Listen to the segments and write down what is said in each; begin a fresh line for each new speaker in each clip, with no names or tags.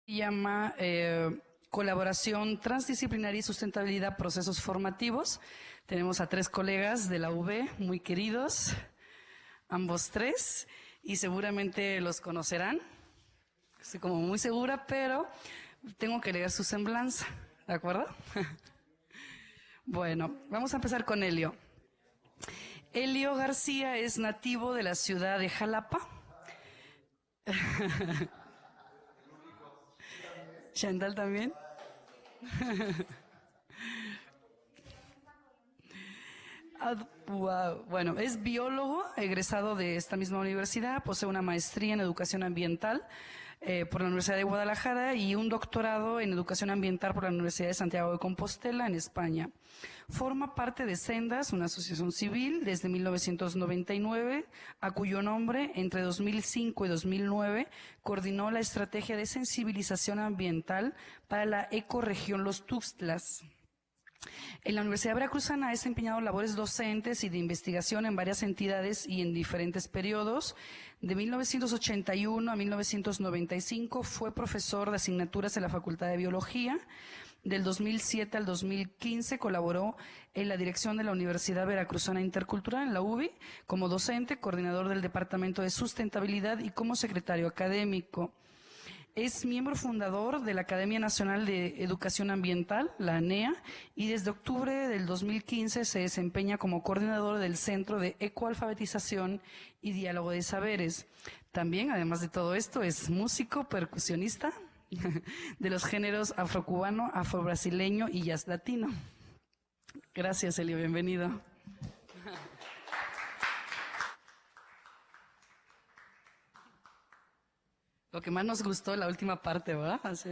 llama Colaboración Transdisciplinaria y Sustentabilidad Procesos Formativos. Tenemos a 3 colegas de la UB, muy queridos, ambos 3, y seguramente los conocerán. Estoy como muy segura, pero tengo que leer su semblanza, ¿de acuerdo? Bueno, vamos a empezar con Elio. Elio García es nativo de la ciudad de Jalapa. Chantal también. Wow. Bueno, es biólogo, egresado de esta misma universidad, posee una maestría en educación ambiental por la Universidad de Guadalajara y un doctorado en educación ambiental por la Universidad de Santiago de Compostela en España. Forma parte de Sendas, una asociación civil, desde 1999, a cuyo nombre, entre 2005 y 2009, coordinó la estrategia de sensibilización ambiental para la ecorregión Los Tuxtlas. En la Universidad Veracruzana ha desempeñado labores docentes y de investigación en varias entidades y en diferentes periodos. De 1981 a 1995 fue profesor de asignaturas en la Facultad de Biología. Del 2007 al 2015 colaboró en la dirección de la Universidad Veracruzana Intercultural, en la UBI, como docente, coordinador del Departamento de Sustentabilidad y como secretario académico. Es miembro fundador de la Academia Nacional de Educación Ambiental, la ANEA, y desde octubre del 2015 se desempeña como coordinador del Centro de Ecoalfabetización y Diálogo de Saberes. También, además de todo esto, es músico, percusionista de los géneros afrocubano, afrobrasileño y jazz latino. Gracias, Elio, bienvenido. Lo que más nos gustó, la última parte, ¿verdad? Así.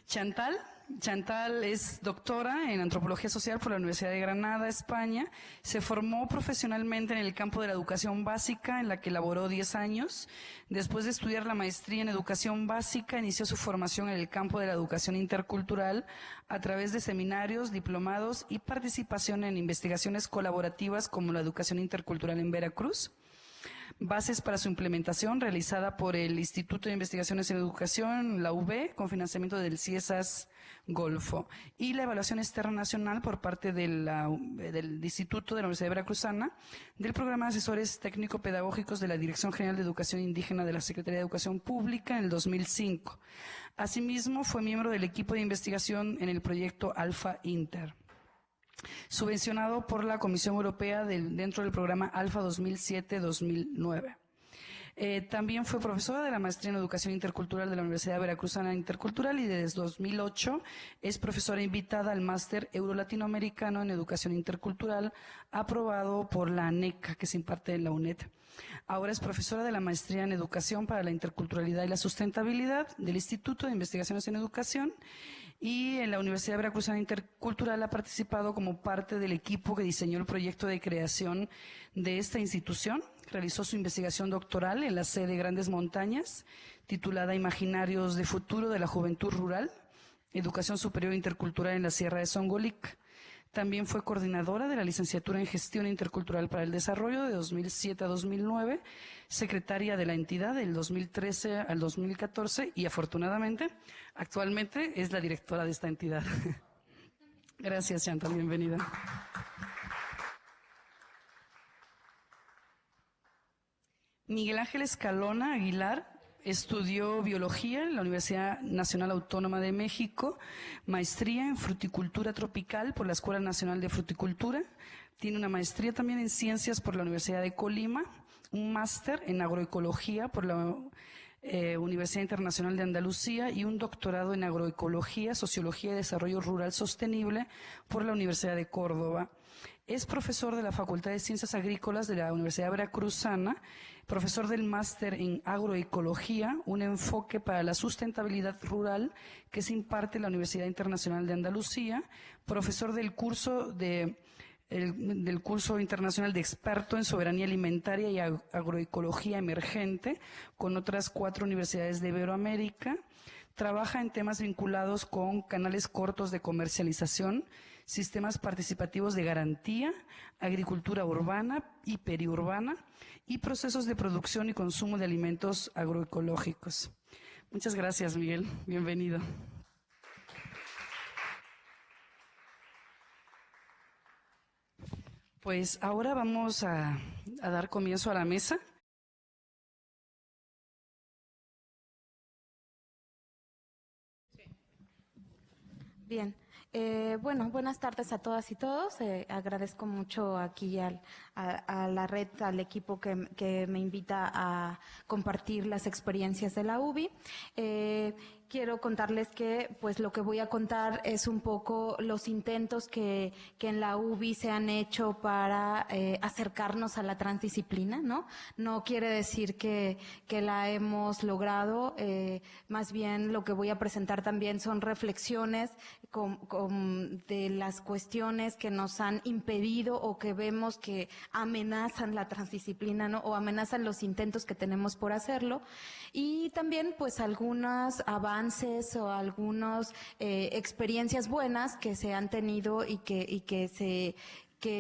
Chantal es doctora en Antropología Social por la Universidad de Granada, España. Se formó profesionalmente en el campo de la educación básica, en la que laboró 10 años. Después de estudiar la maestría en educación básica, inició su formación en el campo de la educación intercultural a través de seminarios, diplomados y participación en investigaciones colaborativas como la educación intercultural en Veracruz. Bases para su implementación realizada por el Instituto de Investigaciones en Educación, la UB, con financiamiento del CIESAS Golfo, y la evaluación externa nacional por parte del Instituto de la Universidad Veracruzana del Programa de Asesores Técnico-Pedagógicos de la Dirección General de Educación Indígena de la Secretaría de Educación Pública en el 2005. Asimismo, fue miembro del equipo de investigación en el proyecto Alfa Inter, subvencionado por la Comisión Europea dentro del programa Alfa 2007-2009. También fue profesora de la maestría en Educación Intercultural de la Universidad Veracruzana Intercultural y desde 2008 es profesora invitada al Máster Euro-Latinoamericano en Educación Intercultural, aprobado por la ANECA, que se imparte en la UNED. Ahora es profesora de la maestría en Educación para la Interculturalidad y la Sustentabilidad del Instituto de Investigaciones en Educación, y en la Universidad Veracruzana Intercultural ha participado como parte del equipo que diseñó el proyecto de creación de esta institución. Realizó su investigación doctoral en la sede Grandes Montañas, titulada Imaginarios de Futuro de la Juventud Rural, Educación Superior Intercultural en la Sierra de Songolic. También fue coordinadora de la licenciatura en Gestión Intercultural para el Desarrollo de 2007 a 2009, secretaria de la entidad del 2013 al 2014 y afortunadamente actualmente es la directora de esta entidad. Gracias, Chantal, bienvenida. Miguel Ángel Escalona Aguilar estudió biología en la Universidad Nacional Autónoma de México, maestría en fruticultura tropical por la Escuela Nacional de Fruticultura, tiene una maestría también en ciencias por la Universidad de Colima, un máster en agroecología por la Universidad Internacional de Andalucía y un doctorado en agroecología, sociología y desarrollo rural sostenible por la Universidad de Córdoba. Es profesor de la Facultad de Ciencias Agrícolas de la Universidad Veracruzana, profesor del máster en agroecología, un enfoque para la sustentabilidad rural que se imparte en la Universidad Internacional de Andalucía, profesor del curso internacional de experto en soberanía alimentaria y agroecología emergente con otras 4 universidades de Iberoamérica. Trabaja en temas vinculados con canales cortos de comercialización, sistemas participativos de garantía, agricultura urbana y periurbana y procesos de producción y consumo de alimentos agroecológicos. Muchas gracias, Miguel. Bienvenido. Pues ahora vamos a dar comienzo a la mesa.
Bien, bueno, buenas tardes a todas y todos. Agradezco mucho aquí a la red, al equipo que me invita a compartir las experiencias de la UBI. Quiero contarles que pues lo que voy a contar es un poco los intentos que en la UBI se han hecho para acercarnos a la transdisciplina, ¿no? No quiere decir que la hemos logrado, más bien lo que voy a presentar también son reflexiones de las cuestiones que nos han impedido o que vemos que amenazan la transdisciplina, ¿no? O amenazan los intentos que tenemos por hacerlo. Y también pues algunos avances o algunas experiencias buenas que se han tenido y que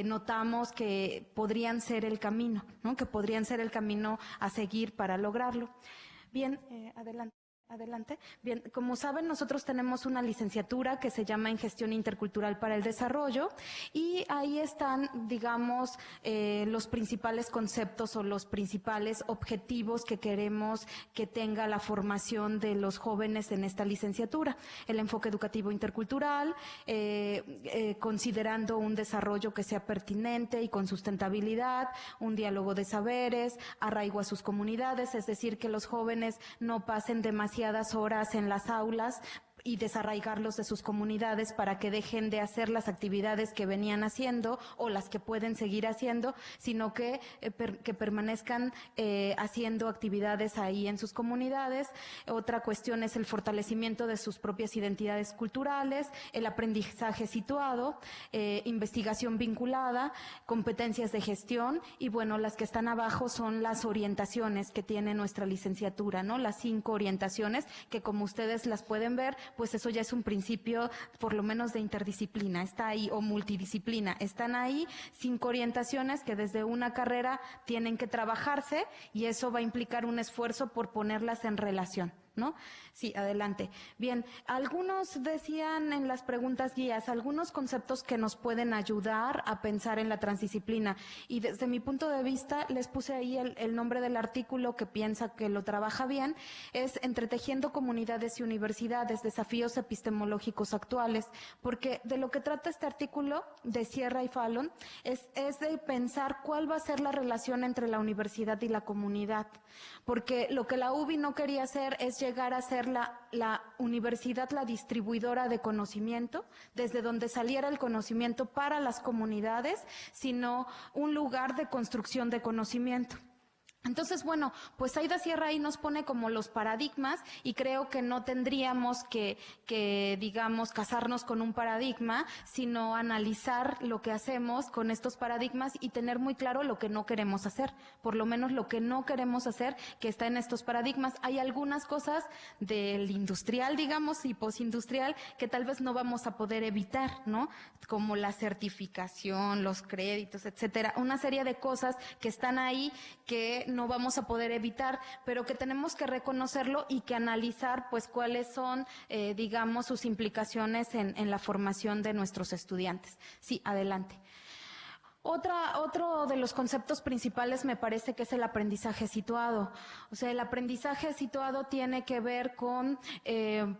notamos que podrían ser el camino, ¿no? Que podrían ser el camino a seguir para lograrlo. Bien, adelante. Bien, como saben, nosotros tenemos una licenciatura que se llama en Gestión Intercultural para el Desarrollo y ahí están, digamos, los principales conceptos o los principales objetivos que queremos que tenga la formación de los jóvenes en esta licenciatura. El enfoque educativo intercultural, considerando un desarrollo que sea pertinente y con sustentabilidad, un diálogo de saberes, arraigo a sus comunidades, es decir, que los jóvenes no pasen demasiadas horas en las aulas y desarraigarlos de sus comunidades para que dejen de hacer las actividades que venían haciendo o las que pueden seguir haciendo, sino que permanezcan haciendo actividades ahí en sus comunidades. Otra cuestión es el fortalecimiento de sus propias identidades culturales, el aprendizaje situado, investigación vinculada, competencias de gestión y bueno, las que están abajo son las orientaciones que tiene nuestra licenciatura, ¿no? Las 5 orientaciones que como ustedes las pueden ver, pues eso ya es un principio por lo menos de interdisciplina, está ahí, o multidisciplina, están ahí 5 orientaciones que desde una carrera tienen que trabajarse y eso va a implicar un esfuerzo por ponerlas en relación, ¿no? Sí, adelante. Bien, algunos decían en las preguntas guías algunos conceptos que nos pueden ayudar a pensar en la transdisciplina y desde mi punto de vista les puse ahí el nombre del artículo que piensa que lo trabaja bien, es Entretejiendo comunidades y universidades, desafíos epistemológicos actuales, porque de lo que trata este artículo de Sierra y Fallon es de pensar cuál va a ser la relación entre la universidad y la comunidad, porque lo que la UBI no quería hacer es llegar a ser la universidad la distribuidora de conocimiento, desde donde saliera el conocimiento para las comunidades, sino un lugar de construcción de conocimiento. Entonces, bueno, pues Aida Sierra ahí nos pone como los paradigmas y creo que no tendríamos que digamos, casarnos con un paradigma, sino analizar lo que hacemos con estos paradigmas y tener muy claro lo que no queremos hacer, por lo menos lo que no queremos hacer que está en estos paradigmas. Hay algunas cosas del industrial, digamos, y postindustrial que tal vez no vamos a poder evitar, ¿no? Como la certificación, los créditos, etcétera, una serie de cosas que están ahí que no vamos a poder evitar, pero que tenemos que reconocerlo y que analizar pues cuáles son, digamos, sus implicaciones en la formación de nuestros estudiantes. Sí, adelante. Otro de los conceptos principales me parece que es el aprendizaje situado. O sea, el aprendizaje situado tiene que ver con,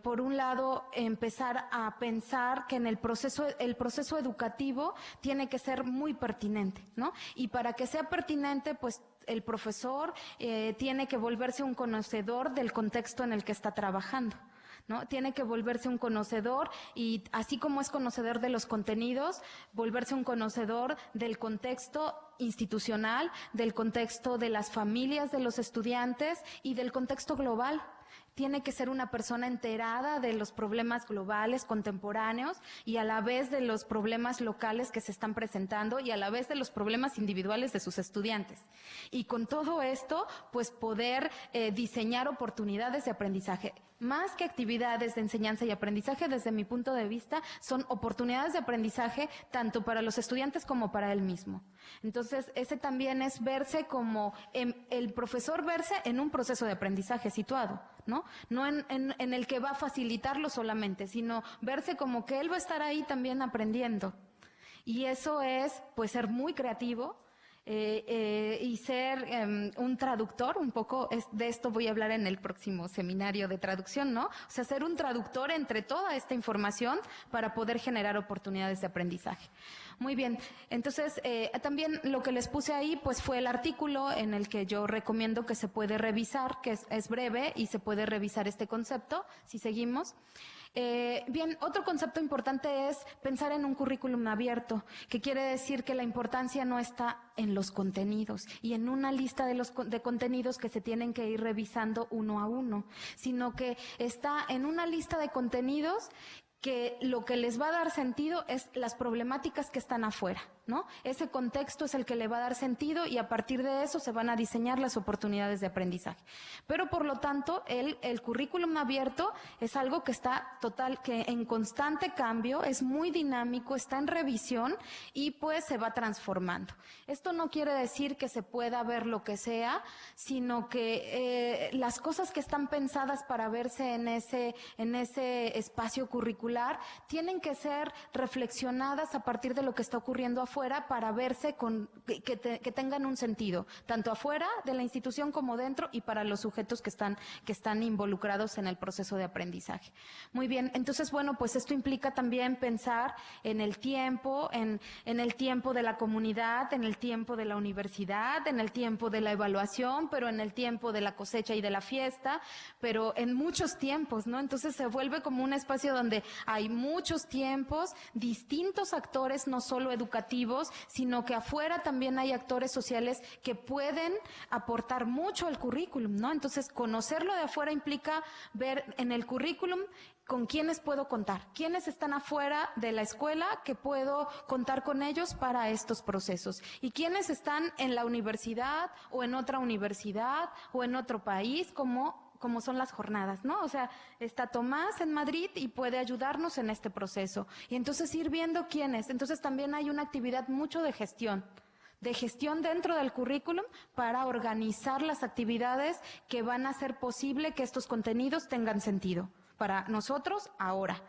por un lado, empezar a pensar que en el proceso educativo tiene que ser muy pertinente, ¿no? Y para que sea pertinente, pues el profesor tiene que volverse un conocedor del contexto en el que está trabajando, ¿no? Tiene que volverse un conocedor y así como es conocedor de los contenidos, volverse un conocedor del contexto institucional, del contexto de las familias de los estudiantes y del contexto global. tiene que ser una persona enterada de los problemas globales, contemporáneos, y a la vez de los problemas locales que se están presentando y a la vez de los problemas individuales de sus estudiantes. Y con todo esto, pues poder diseñar oportunidades de aprendizaje. Más que actividades de enseñanza y aprendizaje, desde mi punto de vista, son oportunidades de aprendizaje tanto para los estudiantes como para él mismo. Entonces, ese también es verse como, el profesor verse en un proceso de aprendizaje situado, ¿no? No en el que va a facilitarlo solamente, sino verse como que él va a estar ahí también aprendiendo. Y eso es, pues, ser muy creativo, y ser un traductor, un poco de esto voy a hablar en el próximo seminario de traducción, ¿no? O sea, ser un traductor entre toda esta información para poder generar oportunidades de aprendizaje. Muy bien, entonces también lo que les puse ahí pues fue el artículo en el que yo recomiendo que se puede revisar, que es breve y se puede revisar este concepto, si seguimos. Bien, otro concepto importante es pensar en un currículum abierto, que quiere decir que la importancia no está en los contenidos y en una lista de contenidos que se tienen que ir revisando uno a uno, sino que está en una lista de contenidos que lo que les va a dar sentido es las problemáticas que están afuera, ¿no? Ese contexto es el que le va a dar sentido y a partir de eso se van a diseñar las oportunidades de aprendizaje. Pero por lo tanto, el currículum abierto es algo que está que en constante cambio, es muy dinámico, está en revisión y pues se va transformando. Esto no quiere decir que se pueda ver lo que sea, sino que las cosas que están pensadas para verse en ese espacio curricular tienen que ser reflexionadas a partir de lo que está ocurriendo afuera para verse que tengan un sentido, tanto afuera de la institución como dentro y para los sujetos que están involucrados en el proceso de aprendizaje. Muy bien, entonces bueno, pues esto implica también pensar en el tiempo, en el tiempo de la comunidad, en el tiempo de la universidad, en el tiempo de la evaluación, pero en el tiempo de la cosecha y de la fiesta, pero en muchos tiempos, ¿no? Entonces se vuelve como un espacio donde hay muchos tiempos, distintos actores, no solo educativos, sino que afuera también hay actores sociales que pueden aportar mucho al currículum, ¿no? Entonces, conocerlo de afuera implica ver en el currículum con quiénes puedo contar, quiénes están afuera de la escuela que puedo contar con ellos para estos procesos y quiénes están en la universidad o en otra universidad o en otro país como son las jornadas, ¿no? O sea, está Tomás en Madrid y puede ayudarnos en este proceso. Y entonces ir viendo quiénes. Entonces también hay una actividad mucho de gestión dentro del currículum para organizar las actividades que van a hacer posible que estos contenidos tengan sentido para nosotros ahora.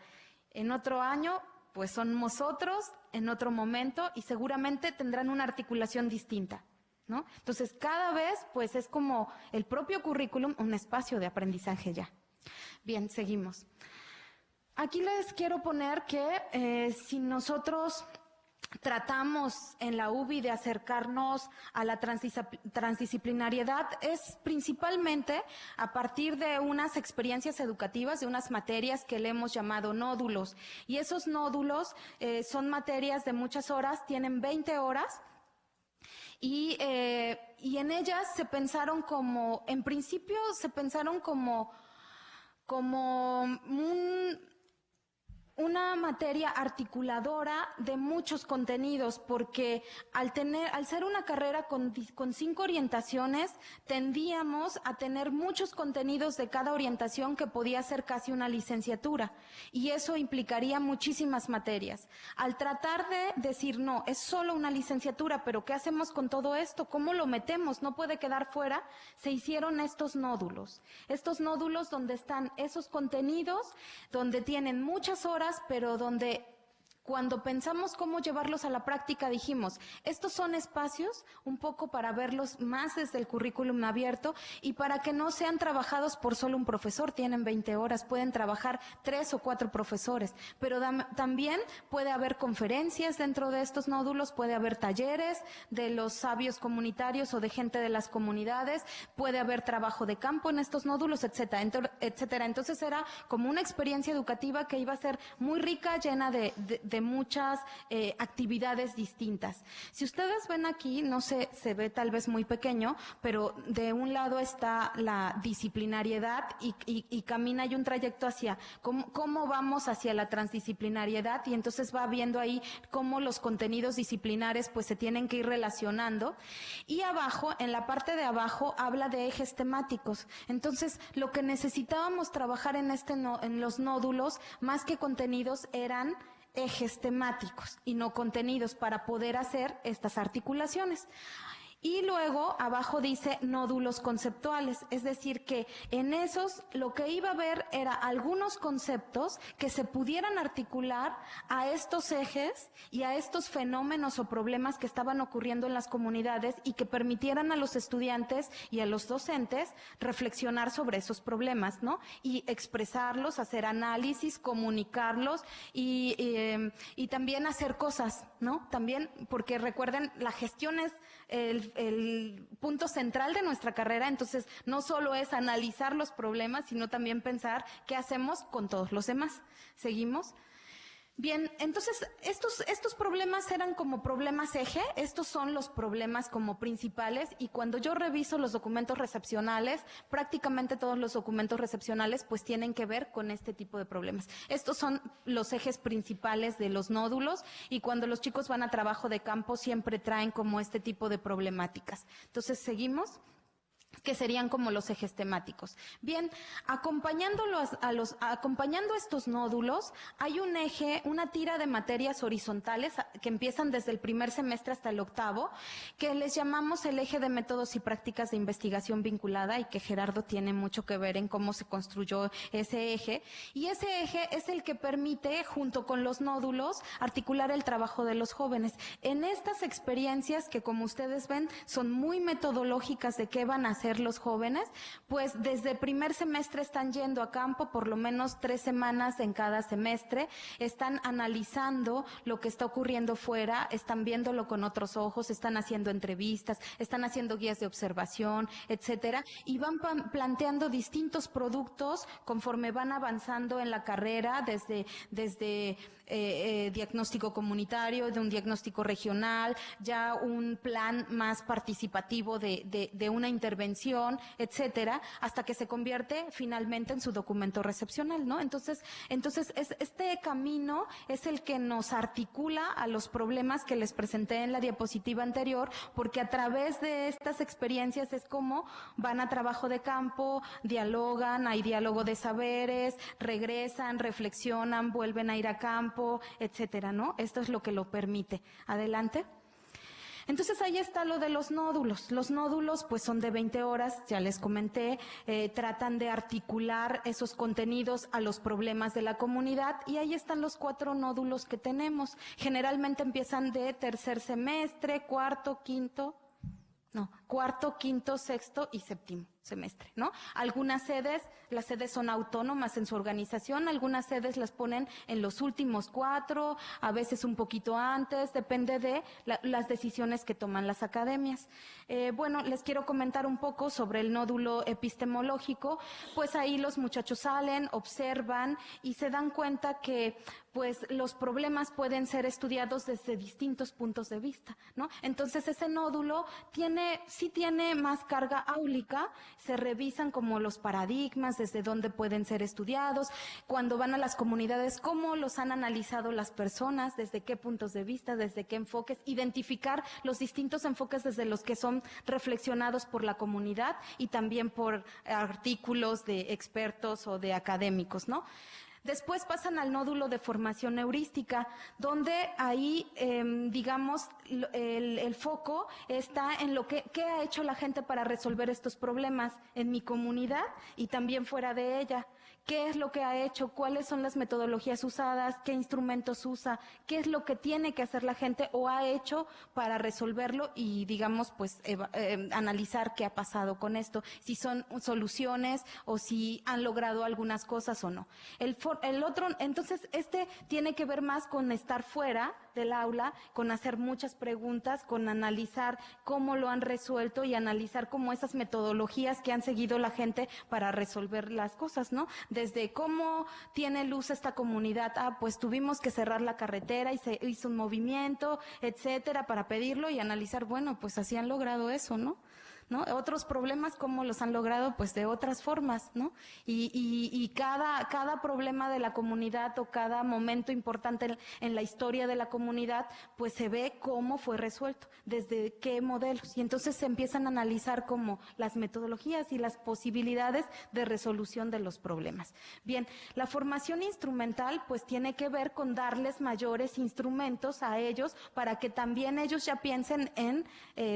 En otro año, pues somos otros, en otro momento, y seguramente tendrán una articulación distinta, ¿no? Entonces, cada vez, pues, es como el propio currículum, un espacio de aprendizaje ya. Bien, seguimos. Aquí les quiero poner que si nosotros tratamos en la UBI de acercarnos a la transdisciplinariedad es principalmente a partir de unas experiencias educativas, de unas materias que le hemos llamado nódulos. Y esos nódulos son materias de muchas horas, tienen 20 horas. Y en ellas se pensaron como, en principio se pensaron como una materia articuladora de muchos contenidos, porque al ser una carrera con 5 orientaciones, tendíamos a tener muchos contenidos de cada orientación que podía ser casi una licenciatura, y eso implicaría muchísimas materias. Al tratar de decir, no, es solo una licenciatura, pero ¿qué hacemos con todo esto? ¿Cómo lo metemos? No puede quedar fuera. Se hicieron estos nódulos donde están esos contenidos, donde tienen muchas horas, pero donde cuando pensamos cómo llevarlos a la práctica dijimos, estos son espacios un poco para verlos más desde el currículum abierto y para que no sean trabajados por solo un profesor, tienen 20 horas, pueden trabajar 3 o 4 profesores, pero también puede haber conferencias dentro de estos nódulos, puede haber talleres de los sabios comunitarios o de gente de las comunidades, puede haber trabajo de campo en estos nódulos, etcétera. Entonces era como una experiencia educativa que iba a ser muy rica, llena de de muchas actividades distintas. Si ustedes ven aquí, no sé, se ve tal vez muy pequeño, pero de un lado está la disciplinariedad y camina, hay un trayecto hacia cómo vamos hacia la transdisciplinariedad, y entonces va viendo ahí cómo los contenidos disciplinares pues se tienen que ir relacionando. Y abajo, en la parte de abajo, habla de ejes temáticos. Entonces, lo que necesitábamos trabajar en los nódulos, más que contenidos, eran ejes temáticos y no contenidos para poder hacer estas articulaciones. Y luego abajo dice nódulos conceptuales, es decir que en esos lo que iba a ver era algunos conceptos que se pudieran articular a estos ejes y a estos fenómenos o problemas que estaban ocurriendo en las comunidades y que permitieran a los estudiantes y a los docentes reflexionar sobre esos problemas, ¿no? Y expresarlos, hacer análisis, comunicarlos y también hacer cosas, ¿no? También, porque recuerden, la gestión es el punto central de nuestra carrera, entonces no solo es analizar los problemas, sino también pensar qué hacemos con todos los demás. ¿Seguimos? Bien, entonces estos problemas eran como problemas eje, estos son los problemas como principales, y cuando yo reviso los documentos recepcionales, prácticamente todos los documentos recepcionales pues tienen que ver con este tipo de problemas. Estos son los ejes principales de los nódulos, y cuando los chicos van a trabajo de campo siempre traen como este tipo de problemáticas. Entonces, ¿seguimos? Que serían como los ejes temáticos. Bien, acompañando estos nódulos, hay un eje, una tira de materias horizontales que empiezan desde el primer semestre hasta el octavo, que les llamamos el eje de métodos y prácticas de investigación vinculada, y que Gerardo tiene mucho que ver en cómo se construyó ese eje. Y ese eje es el que permite, junto con los nódulos, articular el trabajo de los jóvenes. En estas experiencias, que como ustedes ven, son muy metodológicas de qué van a hacer los jóvenes, pues desde primer semestre están yendo a campo por lo menos 3 semanas en cada semestre, están analizando lo que está ocurriendo fuera, están viéndolo con otros ojos, están haciendo entrevistas, están haciendo guías de observación, etcétera, y van planteando distintos productos conforme van avanzando en la carrera, desde diagnóstico comunitario, de un diagnóstico regional, ya un plan más participativo de una intervención, etcétera, hasta que se convierte finalmente en su documento recepcional, ¿no? Entonces este camino es el que nos articula a los problemas que les presenté en la diapositiva anterior, porque a través de estas experiencias es como van a trabajo de campo, dialogan, hay diálogo de saberes, regresan, reflexionan, vuelven a ir a campo, etcétera, ¿no? Esto es lo que lo permite. Adelante. Entonces ahí está lo de los nódulos. Los nódulos pues son de 20 horas, ya les comenté, tratan de articular esos contenidos a los problemas de la comunidad, y ahí están los 4 nódulos que tenemos. Generalmente empiezan de tercer semestre, cuarto, quinto, sexto y séptimo semestre, ¿no? Algunas sedes, las sedes son autónomas en su organización, algunas sedes las ponen en los últimos 4, a veces un poquito antes, depende de las decisiones que toman las academias. Bueno, les quiero comentar un poco sobre el nódulo epistemológico. Pues ahí los muchachos salen, observan y se dan cuenta que pues los problemas pueden ser estudiados desde distintos puntos de vista, ¿no? Entonces ese nódulo sí tiene más carga áulica, se revisan como los paradigmas, desde dónde pueden ser estudiados, cuando van a las comunidades, cómo los han analizado las personas, desde qué puntos de vista, desde qué enfoques, identificar los distintos enfoques desde los que son reflexionados por la comunidad y también por artículos de expertos o de académicos, ¿no? Después pasan al nódulo de formación heurística, donde ahí, digamos, el foco está en qué ha hecho la gente para resolver estos problemas en mi comunidad y también fuera de ella. ¿Qué es lo que ha hecho? ¿Cuáles son las metodologías usadas? ¿Qué instrumentos usa? ¿Qué es lo que tiene que hacer la gente o ha hecho para resolverlo? Y, digamos, pues, analizar qué ha pasado con esto, si son soluciones o si han logrado algunas cosas o no. El otro, entonces, tiene que ver más con estar fuera, del aula, con hacer muchas preguntas, con analizar cómo lo han resuelto y analizar cómo esas metodologías que han seguido la gente para resolver las cosas, ¿no? Desde cómo tiene luz esta comunidad, pues tuvimos que cerrar la carretera y se hizo un movimiento, etcétera, para pedirlo y analizar, bueno, pues así han logrado eso, ¿no? Otros problemas, ¿cómo los han logrado? Pues de otras formas, ¿no? Y cada problema de la comunidad o cada momento importante en la historia de la comunidad, pues se ve cómo fue resuelto, desde qué modelos. Y entonces se empiezan a analizar como las metodologías y las posibilidades de resolución de los problemas. Bien, la formación instrumental pues tiene que ver con darles mayores instrumentos a ellos para que también ellos ya piensen en,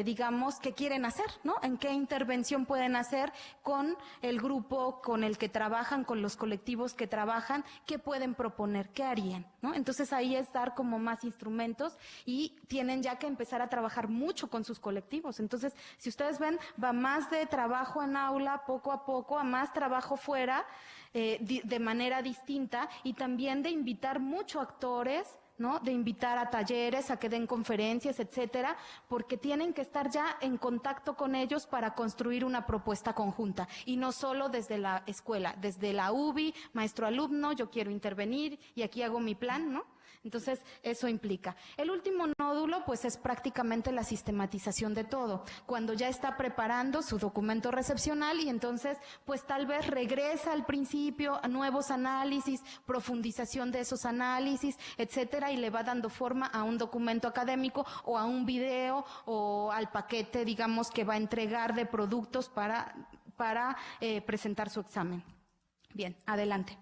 digamos, qué quieren hacer, ¿no? En qué intervención pueden hacer con el grupo con el que trabajan, con los colectivos que trabajan, qué pueden proponer, qué harían, ¿no? Entonces ahí es dar como más instrumentos y tienen ya que empezar a trabajar mucho con sus colectivos. Entonces, si ustedes ven, va más de trabajo en aula poco a poco, a más trabajo fuera, de manera distinta, y también de invitar mucho actores, ¿no? De invitar a talleres, a que den conferencias, etcétera, porque tienen que estar ya en contacto con ellos para construir una propuesta conjunta, y no solo desde la escuela, desde la UBI, maestro-alumno, yo quiero intervenir y aquí hago mi plan, ¿no? Entonces, eso implica. El último nódulo, pues, es prácticamente la sistematización de todo. Cuando ya está preparando su documento recepcional y entonces, pues, tal vez regresa al principio a nuevos análisis, profundización de esos análisis, etcétera, y le va dando forma a un documento académico o a un video o al paquete, digamos, que va a entregar de productos para presentar su examen. Bien, adelante.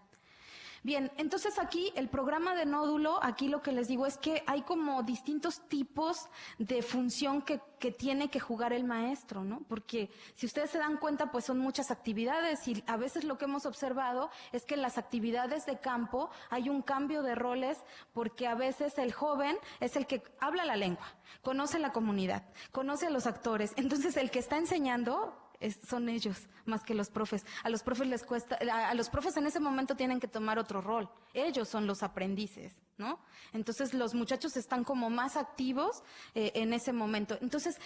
Bien, entonces aquí el programa de nódulo, aquí lo que les digo es que hay como distintos tipos de función que tiene que jugar el maestro, ¿no? Porque si ustedes se dan cuenta, pues son muchas actividades y a veces lo que hemos observado es que en las actividades de campo hay un cambio de roles porque a veces el joven es el que habla la lengua, conoce la comunidad, conoce a los actores, entonces el que está enseñando son ellos, más que los profes. A los profes les cuesta, a los profes en ese momento tienen que tomar otro rol. Ellos son los aprendices, ¿no? Entonces los muchachos están como más activos en ese momento. Entonces,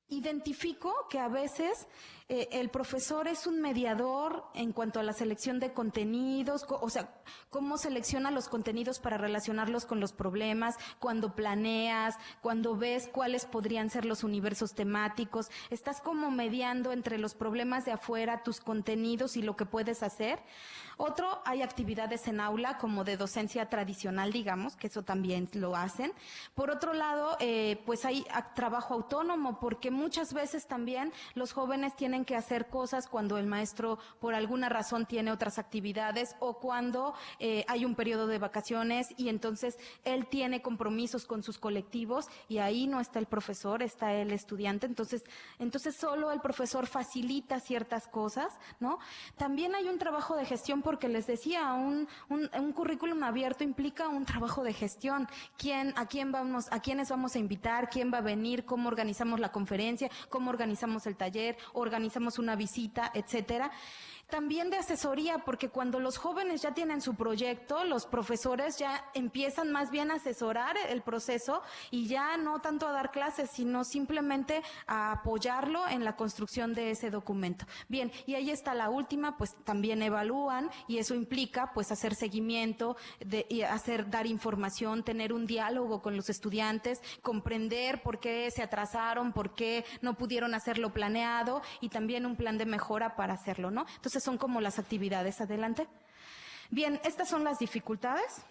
identifico que a veces el profesor es un mediador en cuanto a la selección de contenidos, o sea, cómo selecciona los contenidos para relacionarlos con los problemas, cuando planeas, cuando ves cuáles podrían ser los universos temáticos, estás como mediando entre los problemas de afuera, tus contenidos y lo que puedes hacer. Otro, hay actividades en aula como de docencia tradicional, digamos, que eso también lo hacen. Por otro lado, pues hay trabajo autónomo, porque muchas veces también los jóvenes tienen que hacer cosas cuando el maestro por alguna razón tiene otras actividades o cuando hay un periodo de vacaciones y entonces él tiene compromisos con sus colectivos y ahí no está el profesor, está el estudiante, entonces solo el profesor facilita ciertas cosas, ¿no? También hay un trabajo de gestión porque les decía, un currículum abierto implica un trabajo de gestión. ¿A quiénes vamos a invitar? ¿Quién va a venir? ¿Cómo organizamos la conferencia? ¿Cómo organizamos el taller? ¿Organizamos una visita? Etcétera. También de asesoría, porque cuando los jóvenes ya tienen su proyecto, los profesores ya empiezan más bien a asesorar el proceso y ya no tanto a dar clases, sino simplemente a apoyarlo en la construcción de ese documento. Bien, y ahí está la última, pues también evalúan y eso implica pues hacer seguimiento, dar información, tener un diálogo con los estudiantes, comprender por qué se atrasaron, por qué no pudieron hacer lo planeado y también un plan de mejora para hacerlo, ¿no? Entonces son como las actividades. Adelante. Bien, estas son las dificultades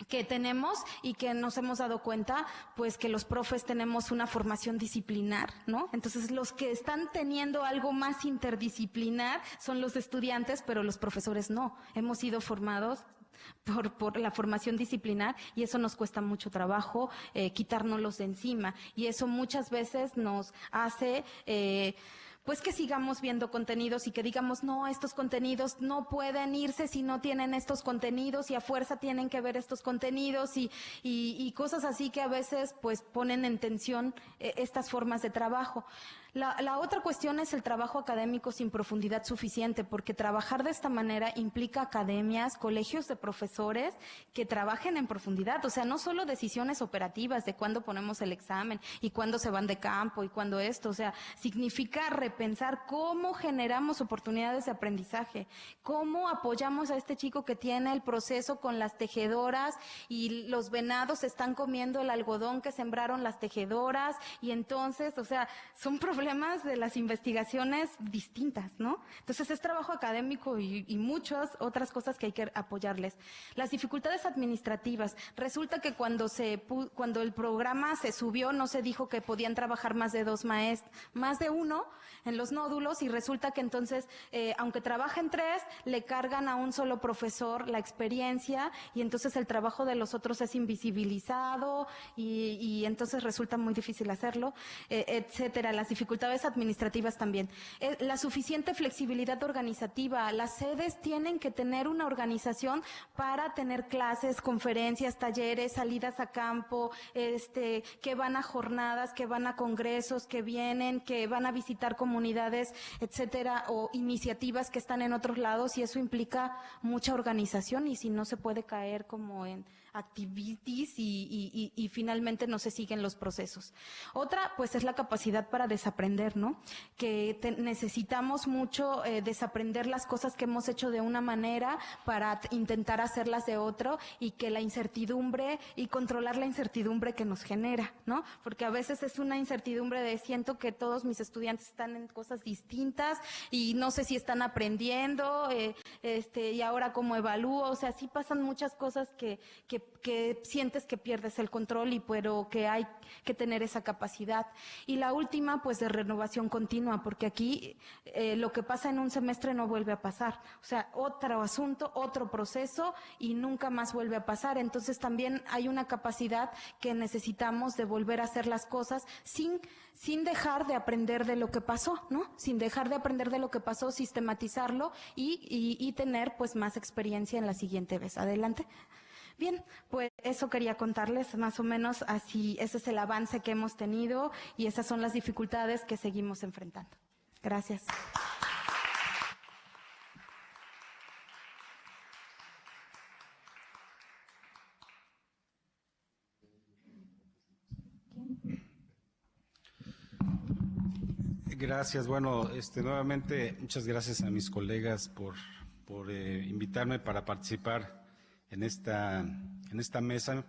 que tenemos y que nos hemos dado cuenta, pues que los profes tenemos una formación disciplinar, ¿no? Entonces los que están teniendo algo más interdisciplinar son los estudiantes, pero los profesores no. Hemos sido formados por la formación disciplinar y eso nos cuesta mucho trabajo quitárnoslos de encima y eso muchas veces nos hace pues que sigamos viendo contenidos y que digamos, no, estos contenidos no pueden irse si no tienen estos contenidos y a fuerza tienen que ver estos contenidos y cosas así que a veces pues ponen en tensión estas formas de trabajo. La otra cuestión es el trabajo académico sin profundidad suficiente, porque trabajar de esta manera implica academias, colegios de profesores que trabajen en profundidad, o sea, no solo decisiones operativas de cuándo ponemos el examen y cuándo se van de campo y cuándo esto, o sea, significa repensar cómo generamos oportunidades de aprendizaje, cómo apoyamos a este chico que tiene el proceso con las tejedoras y los venados están comiendo el algodón que sembraron las tejedoras y entonces, o sea, son problemas de las investigaciones distintas, ¿no? Entonces es trabajo académico y muchas otras cosas que hay que apoyarles. Las dificultades administrativas. Resulta que cuando el programa se subió no se dijo que podían trabajar más de más de uno en los nódulos y resulta que entonces, aunque trabajen 3, le cargan a un solo profesor la experiencia y entonces el trabajo de los otros es invisibilizado y entonces resulta muy difícil hacerlo, etcétera. Las dificultades administrativas también. La suficiente flexibilidad organizativa. Las sedes tienen que tener una organización para tener clases, conferencias, talleres, salidas a campo, que van a jornadas, que van a congresos, que vienen, que van a visitar comunidades, etcétera, o iniciativas que están en otros lados y eso implica mucha organización y si no se puede caer como en activities y finalmente no se siguen los procesos. Otra, pues, es la capacidad para desaprender, ¿no? Que necesitamos mucho desaprender las cosas que hemos hecho de una manera para intentar hacerlas de otro y que la incertidumbre y controlar la incertidumbre que nos genera, ¿no? Porque a veces es una incertidumbre de siento que todos mis estudiantes están en cosas distintas y no sé si están aprendiendo, y ahora cómo evalúo, o sea, sí pasan muchas cosas que sientes que pierdes el control pero que hay que tener esa capacidad. Y la última, pues, de renovación continua, porque aquí lo que pasa en un semestre no vuelve a pasar. O sea, otro asunto, otro proceso y nunca más vuelve a pasar. Entonces también hay una capacidad que necesitamos de volver a hacer las cosas sin dejar de aprender de lo que pasó, ¿no? Sin dejar de aprender de lo que pasó, sistematizarlo y tener, pues, más experiencia en la siguiente vez. Adelante. Bien, pues eso quería contarles, más o menos así, ese es el avance que hemos tenido y esas son las dificultades que seguimos enfrentando. Gracias.
Gracias. Bueno, nuevamente muchas gracias a mis colegas por invitarme para participar en esta mesa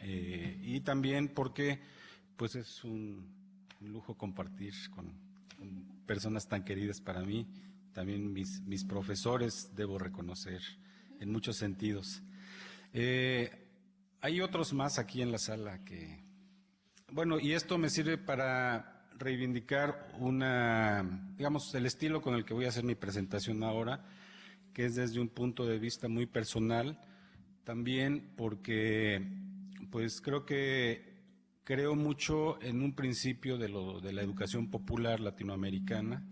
y también porque pues es un lujo compartir con personas tan queridas para mí, también mis profesores, debo reconocer, en muchos sentidos. Hay otros más aquí en la sala que, bueno, y esto me sirve para reivindicar digamos, el estilo con el que voy a hacer mi presentación ahora, que es desde un punto de vista muy personal, también porque, pues, creo mucho en un principio de la educación popular latinoamericana,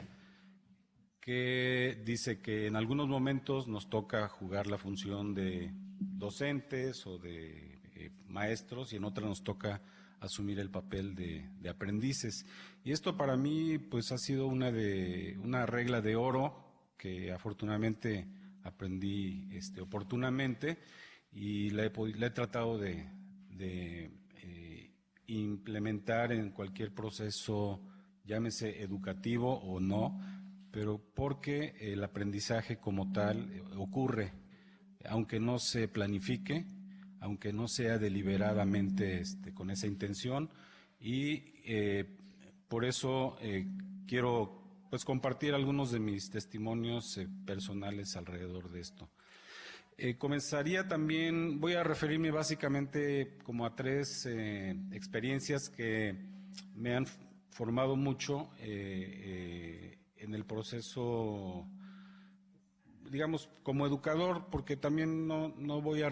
que dice que en algunos momentos nos toca jugar la función de docentes o de maestros y en otras nos toca asumir el papel de aprendices. Y esto para mí pues ha sido una regla de oro que afortunadamente aprendí oportunamente y la he tratado de implementar en cualquier proceso, llámese educativo o no, pero porque el aprendizaje como tal ocurre, aunque no se planifique, aunque no sea deliberadamente con esa intención, y por eso quiero pues compartir algunos de mis testimonios personales alrededor de esto. Comenzaría también, voy a referirme básicamente como a 3 experiencias que me han formado mucho en el proceso, digamos, como educador, porque también no voy a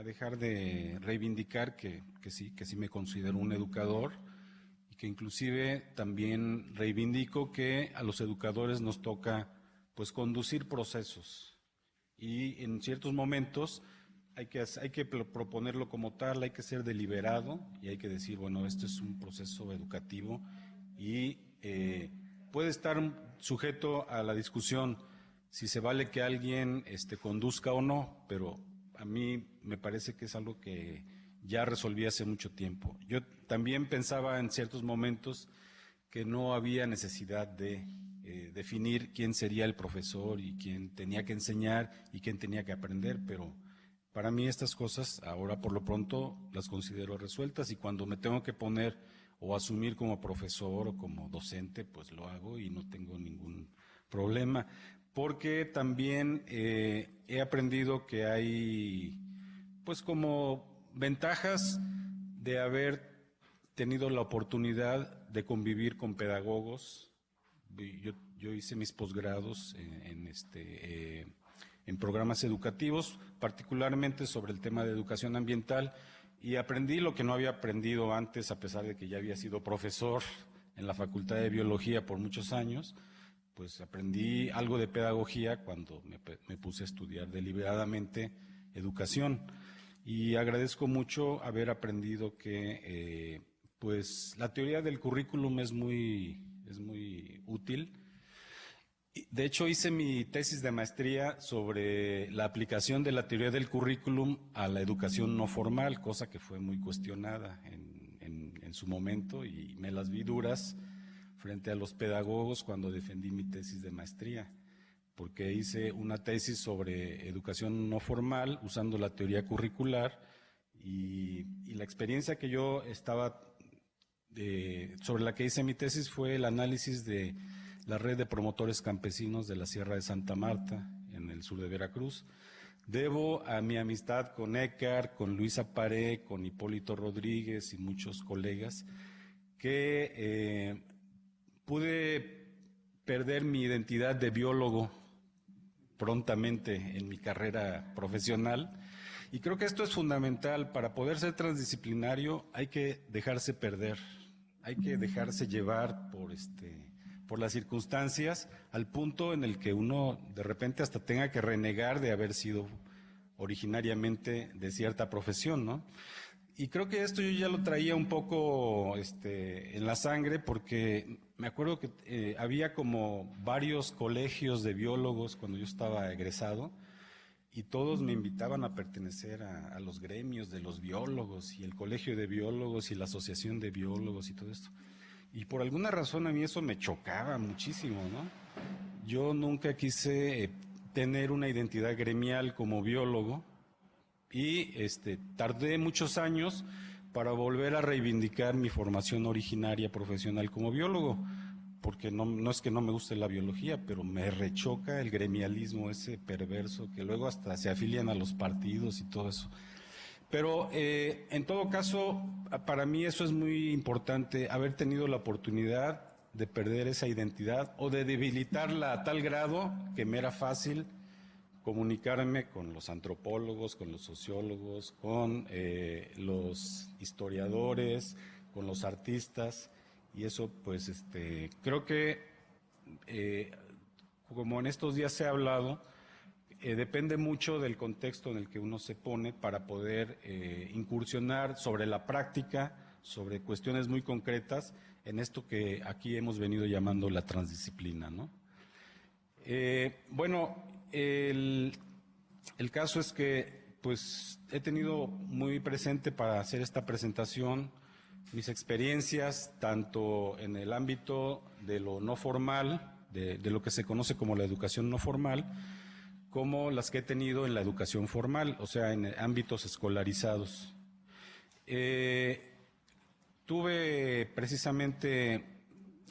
dejar de reivindicar que sí me considero un educador y que inclusive también reivindico que a los educadores nos toca pues conducir procesos y en ciertos momentos hay que proponerlo como tal, hay que ser deliberado y hay que decir, bueno, este es un proceso educativo y puede estar sujeto a la discusión si se vale que alguien conduzca o no, pero a mí me parece que es algo que ya resolví hace mucho tiempo. Yo también pensaba en ciertos momentos que no había necesidad de definir quién sería el profesor y quién tenía que enseñar y quién tenía que aprender, pero para mí estas cosas ahora por lo pronto las considero resueltas, y cuando me tengo que poner o asumir como profesor o como docente, pues lo hago y no tengo ningún problema, porque también he aprendido que hay pues como ventajas de haber tenido la oportunidad de convivir con pedagogos. Yo hice mis posgrados en programas educativos, particularmente sobre el tema de educación ambiental, y aprendí lo que no había aprendido antes, a pesar de que ya había sido profesor en la Facultad de Biología por muchos años. Pues aprendí algo de pedagogía cuando me puse a estudiar deliberadamente educación, y agradezco mucho haber aprendido que pues la teoría del currículum es muy útil. De hecho, hice mi tesis de maestría sobre la aplicación de la teoría del currículum a la educación no formal, cosa que fue muy cuestionada en su momento, y me las vi duras frente a los pedagogos cuando defendí mi tesis de maestría, porque hice una tesis sobre educación no formal usando la teoría curricular, y la experiencia que yo sobre la que hice mi tesis fue el análisis de la red de promotores campesinos de la Sierra de Santa Marta, en el sur de Veracruz. Debo a mi amistad con Écar, con Luisa Paré, con Hipólito Rodríguez y muchos colegas, que pude perder mi identidad de biólogo prontamente en mi carrera profesional, y creo que esto es fundamental. Para poder ser transdisciplinario hay que dejarse perder, hay que dejarse llevar por las circunstancias, al punto en el que uno de repente hasta tenga que renegar de haber sido originariamente de cierta profesión, ¿no? Y creo que esto yo ya lo traía un poco en la sangre, porque me acuerdo que había como varios colegios de biólogos cuando yo estaba egresado, y todos me invitaban a pertenecer a los gremios de los biólogos, y el colegio de biólogos y la asociación de biólogos y todo esto. Y por alguna razón a mí eso me chocaba muchísimo, ¿no? Yo nunca quise tener una identidad gremial como biólogo, y tardé muchos años para volver a reivindicar mi formación originaria profesional como biólogo, porque no es que no me guste la biología, pero me rechoca el gremialismo ese perverso, que luego hasta se afilian a los partidos y todo eso. Pero en todo caso, para mí eso es muy importante, haber tenido la oportunidad de perder esa identidad o de debilitarla a tal grado que me era fácil comunicarme con los antropólogos, con los sociólogos, con los historiadores, con los artistas, y eso pues creo que como en estos días se ha hablado, depende mucho del contexto en el que uno se pone para poder incursionar sobre la práctica, sobre cuestiones muy concretas, en esto que aquí hemos venido llamando la transdisciplina, ¿no? Bueno, el caso es que pues he tenido muy presente para hacer esta presentación mis experiencias tanto en el ámbito de lo no formal, de lo que se conoce como la educación no formal, como las que he tenido en la educación formal, o sea, en ámbitos escolarizados. Tuve precisamente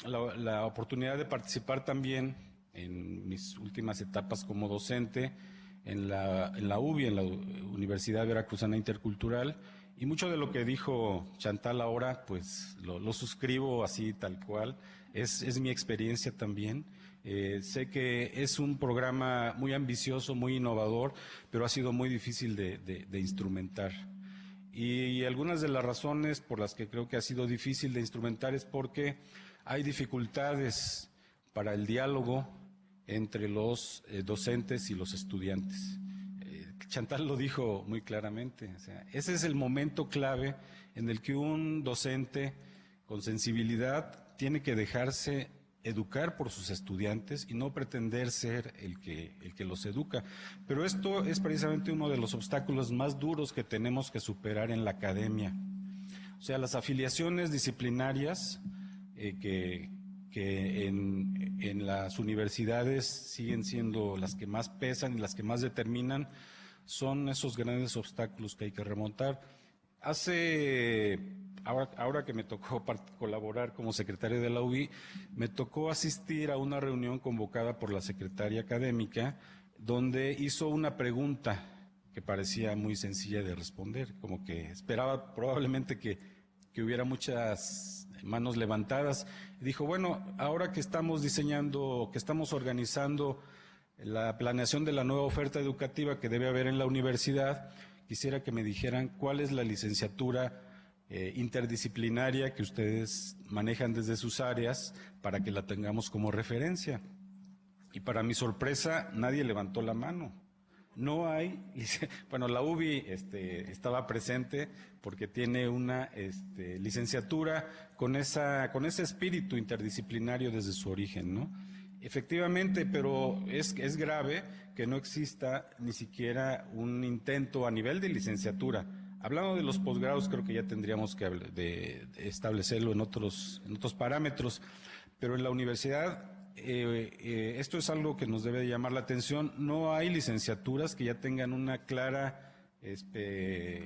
la oportunidad de participar también en mis últimas etapas como docente en la UBI, en la Universidad Veracruzana Intercultural, y mucho de lo que dijo Chantal ahora, pues lo suscribo así tal cual, es mi experiencia también. Sé que es un programa muy ambicioso, muy innovador, pero ha sido muy difícil de instrumentar. Y algunas de las razones por las que creo que ha sido difícil de instrumentar es porque hay dificultades para el diálogo entre los docentes y los estudiantes. Chantal lo dijo muy claramente, o sea, ese es el momento clave en el que un docente con sensibilidad tiene que dejarse educar por sus estudiantes y no pretender ser el que los educa. Pero esto es precisamente uno de los obstáculos más duros que tenemos que superar en la academia. O sea, las afiliaciones disciplinarias que en las universidades siguen siendo las que más pesan y las que más determinan, son esos grandes obstáculos que hay que remontar. Ahora que me tocó colaborar como secretario de la UBI, me tocó asistir a una reunión convocada por la secretaria académica, donde hizo una pregunta que parecía muy sencilla de responder, como que esperaba probablemente que hubiera muchas manos levantadas. Dijo, bueno, ahora que estamos diseñando, que estamos organizando la planeación de la nueva oferta educativa que debe haber en la universidad, quisiera que me dijeran cuál es la licenciatura interdisciplinaria que ustedes manejan desde sus áreas para que la tengamos como referencia. Y para mi sorpresa, nadie levantó la mano. No hay, bueno, la UBI estaba presente porque tiene una licenciatura con ese espíritu interdisciplinario desde su origen, ¿no? Efectivamente, pero es grave que no exista ni siquiera un intento a nivel de licenciatura. Hablando de los posgrados, creo que ya tendríamos que de establecerlo en otros parámetros, pero en la universidad esto es algo que nos debe de llamar la atención. No hay licenciaturas que ya tengan una clara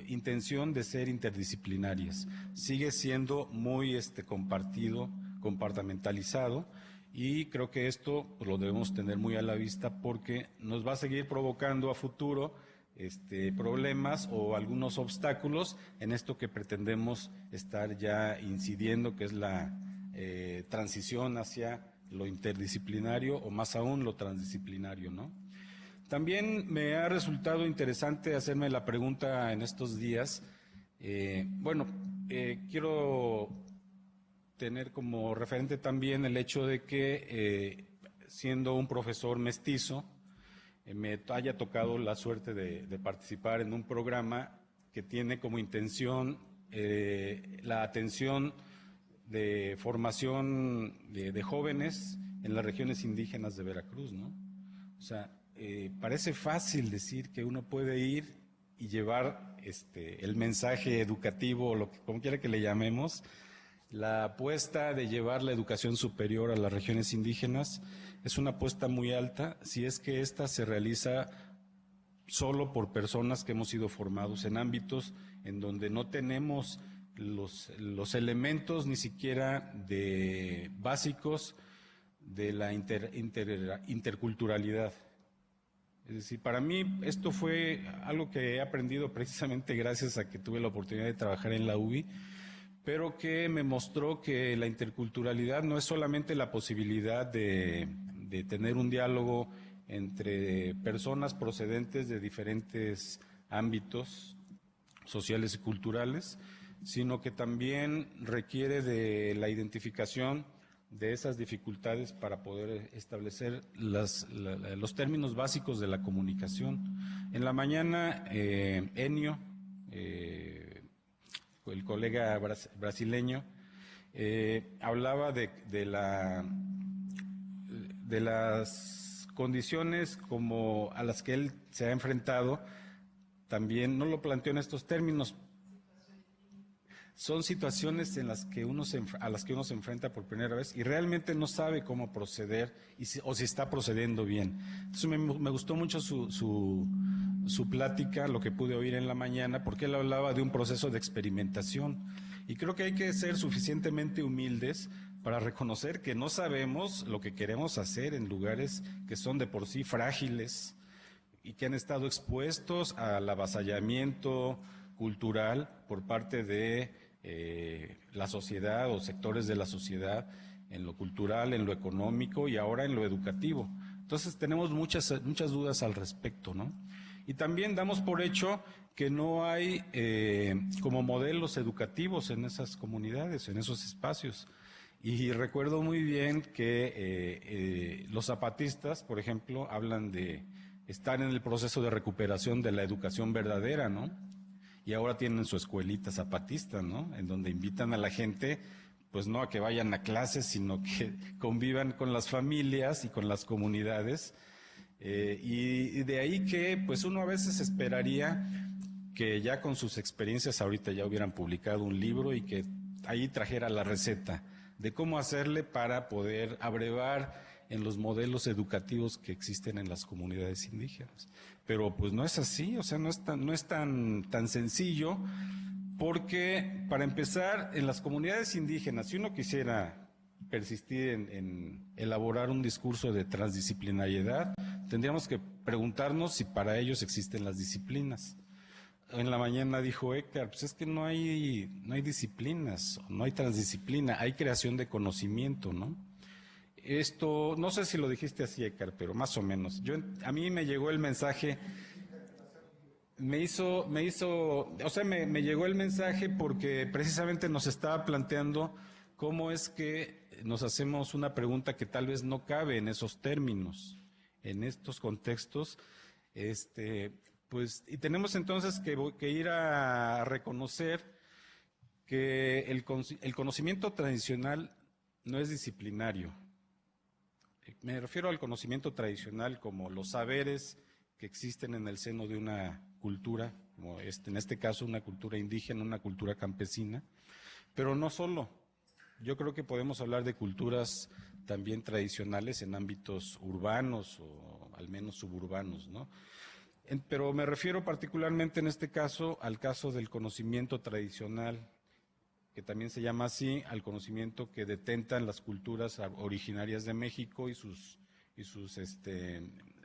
intención de ser interdisciplinarias. Sigue siendo muy compartido, compartimentalizado, y creo que esto pues, lo debemos tener muy a la vista porque nos va a seguir provocando a futuro problemas o algunos obstáculos en esto que pretendemos estar ya incidiendo, que es la transición hacia lo interdisciplinario o más aún lo transdisciplinario, ¿no? También me ha resultado interesante hacerme la pregunta en estos días. Quiero tener como referente también el hecho de que siendo un profesor mestizo, me haya tocado la suerte de participar en un programa que tiene como intención la atención de formación de jóvenes en las regiones indígenas de Veracruz, ¿no? O sea, parece fácil decir que uno puede ir y llevar el mensaje educativo, o como quiera que le llamemos. La apuesta de llevar la educación superior a las regiones indígenas es una apuesta muy alta, si es que esta se realiza solo por personas que hemos sido formados en ámbitos en donde no tenemos los elementos ni siquiera básicos de la interculturalidad. Es decir, para mí esto fue algo que he aprendido precisamente gracias a que tuve la oportunidad de trabajar en la UBI, pero que me mostró que la interculturalidad no es solamente la posibilidad de tener un diálogo entre personas procedentes de diferentes ámbitos sociales y culturales, sino que también requiere de la identificación de esas dificultades para poder establecer los términos básicos de la comunicación. En la mañana, Enio, el colega brasileño, hablaba de las condiciones como a las que él se ha enfrentado. También no lo planteó en estos términos. Son situaciones a las que uno se enfrenta por primera vez y realmente no sabe cómo proceder o si está procediendo bien. Entonces me gustó mucho su plática, lo que pude oír en la mañana, porque él hablaba de un proceso de experimentación. Y creo que hay que ser suficientemente humildes para reconocer que no sabemos lo que queremos hacer en lugares que son de por sí frágiles y que han estado expuestos al avasallamiento cultural por parte de la sociedad o sectores de la sociedad, en lo cultural, en lo económico y ahora en lo educativo. Entonces tenemos muchas dudas al respecto, ¿no? Y también damos por hecho que no hay como modelos educativos en esas comunidades, en esos espacios. Y recuerdo muy bien que los zapatistas, por ejemplo, hablan de estar en el proceso de recuperación de la educación verdadera, ¿no? Y ahora tienen su escuelita zapatista, ¿no? En donde invitan a la gente pues no a que vayan a clases, sino que convivan con las familias y con las comunidades. Y de ahí que pues uno a veces esperaría que ya con sus experiencias ahorita ya hubieran publicado un libro y que ahí trajera la receta de cómo hacerle para poder abrevar en los modelos educativos que existen en las comunidades indígenas. Pero pues no es así, o sea, no es tan sencillo, porque para empezar, en las comunidades indígenas, si uno quisiera persistir en elaborar un discurso de transdisciplinariedad, tendríamos que preguntarnos si para ellos existen las disciplinas. En la mañana dijo Écar, pues es que no hay disciplinas, no hay transdisciplina, hay creación de conocimiento, ¿no? Esto, no sé si lo dijiste así, Écar, pero más o menos. A mí me llegó el mensaje, me llegó el mensaje porque precisamente nos estaba planteando cómo es que nos hacemos una pregunta que tal vez no cabe en esos términos, en estos contextos, pues, y tenemos entonces que ir a reconocer que el conocimiento tradicional no es disciplinario. Me refiero al conocimiento tradicional como los saberes que existen en el seno de una cultura, como en este caso una cultura indígena, una cultura campesina, pero no solo. Yo creo que podemos hablar de culturas también tradicionales en ámbitos urbanos o al menos suburbanos, ¿no? Pero me refiero particularmente en este caso al caso del conocimiento tradicional, que también se llama así, al conocimiento que detentan las culturas originarias de México y sus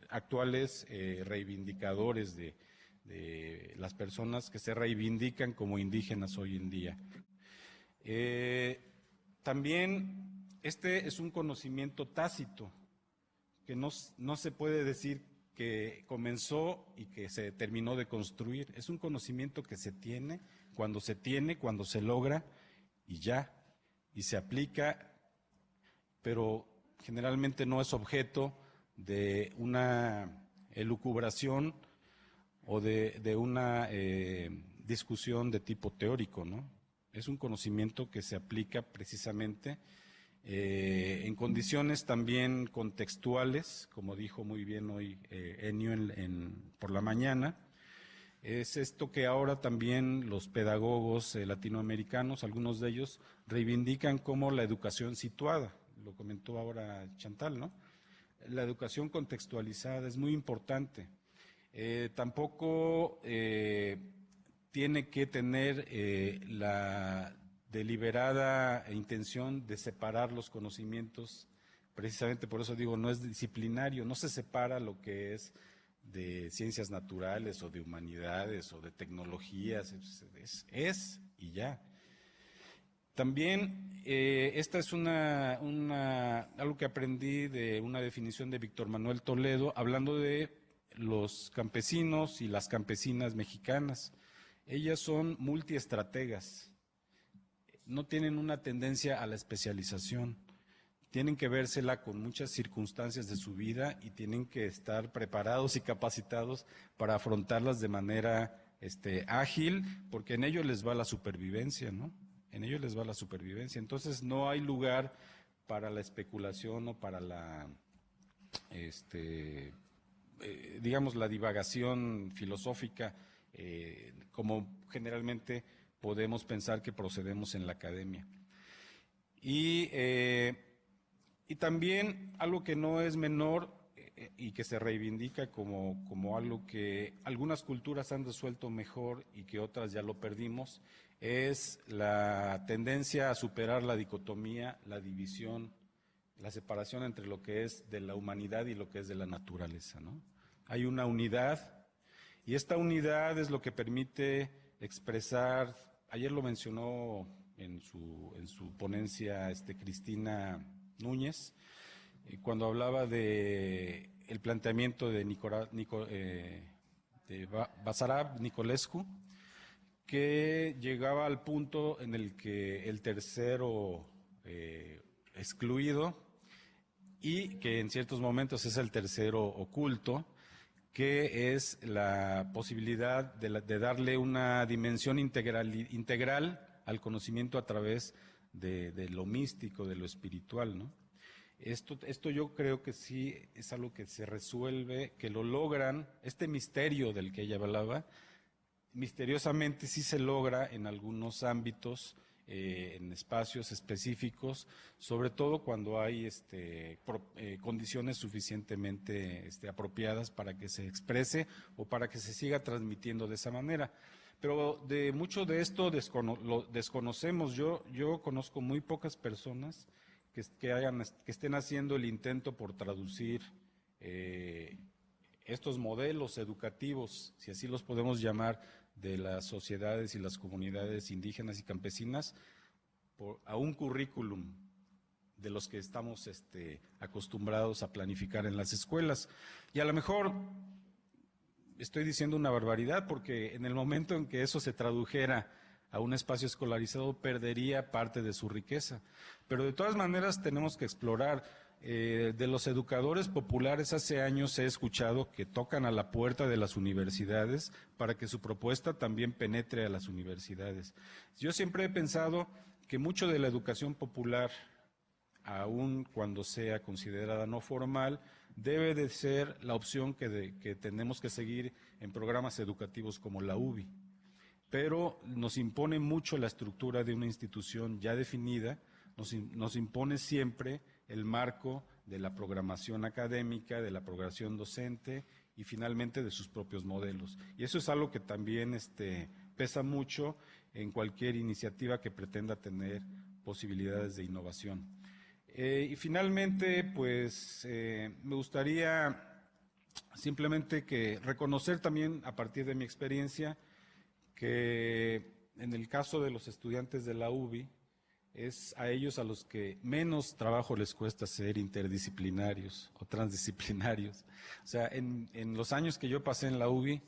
actuales reivindicadores de las personas que se reivindican como indígenas hoy en día. También es un conocimiento tácito, que no se puede decir que comenzó y que se terminó de construir. Es un conocimiento que se tiene, cuando se logra y ya, y se aplica, pero generalmente no es objeto de una elucubración o de una discusión de tipo teórico, ¿no? Es un conocimiento que se aplica precisamente en condiciones también contextuales, como dijo muy bien hoy Enio por la mañana. Es esto que ahora también los pedagogos latinoamericanos, algunos de ellos, reivindican como la educación situada. Lo comentó ahora Chantal, ¿no? La educación contextualizada es muy importante. Tampoco tiene que tener la deliberada intención de separar los conocimientos. Precisamente por eso digo, no es disciplinario, no se separa lo que es de ciencias naturales o de humanidades o de tecnologías, es y ya. También esta es algo que aprendí de una definición de Víctor Manuel Toledo, hablando de los campesinos y las campesinas mexicanas. Ellas son multiestrategas, no tienen una tendencia a la especialización. Tienen que vérsela con muchas circunstancias de su vida y tienen que estar preparados y capacitados para afrontarlas de manera ágil, porque en ello les va la supervivencia, ¿no? En ello les va la supervivencia. Entonces no hay lugar para la especulación o para la, digamos, la divagación filosófica, como generalmente podemos pensar que procedemos en la academia. Y también algo que no es menor y que se reivindica como algo que algunas culturas han resuelto mejor y que otras ya lo perdimos, es la tendencia a superar la dicotomía, la división, la separación entre lo que es de la humanidad y lo que es de la naturaleza, ¿no? Hay una unidad y esta unidad es lo que permite expresar, ayer lo mencionó en su ponencia Cristina Núñez, cuando hablaba de el planteamiento de Basarab Nicolescu, que llegaba al punto en el que el tercero excluido, y que en ciertos momentos es el tercero oculto, que es la posibilidad de darle una dimensión integral al conocimiento a través de lo místico, de lo espiritual, ¿no? Esto yo creo que sí es algo que se resuelve, que lo logran, este misterio del que ella hablaba, misteriosamente sí se logra en algunos ámbitos, en espacios específicos, sobre todo cuando hay condiciones suficientemente apropiadas para que se exprese o para que se siga transmitiendo de esa manera. Pero de mucho de esto lo desconocemos. Yo conozco muy pocas personas que estén haciendo el intento por traducir estos modelos educativos, si así los podemos llamar, de las sociedades y las comunidades indígenas y campesinas, a un currículum de los que estamos acostumbrados a planificar en las escuelas. Y a lo mejor estoy diciendo una barbaridad, porque en el momento en que eso se tradujera a un espacio escolarizado, perdería parte de su riqueza. Pero de todas maneras tenemos que explorar. De los educadores populares hace años he escuchado que tocan a la puerta de las universidades para que su propuesta también penetre a las universidades. Yo siempre he pensado que mucho de la educación popular, aun cuando sea considerada no formal, debe de ser la opción que tenemos que seguir en programas educativos como la UBI. Pero nos impone mucho la estructura de una institución ya definida, nos impone siempre el marco de la programación académica, de la programación docente y finalmente de sus propios modelos. Y eso es algo que también pesa mucho en cualquier iniciativa que pretenda tener posibilidades de innovación. Y finalmente, pues, me gustaría simplemente reconocer también, a partir de mi experiencia, que en el caso de los estudiantes de la UBI, es a ellos a los que menos trabajo les cuesta ser interdisciplinarios o transdisciplinarios. O sea, en los años que yo pasé en la UBI,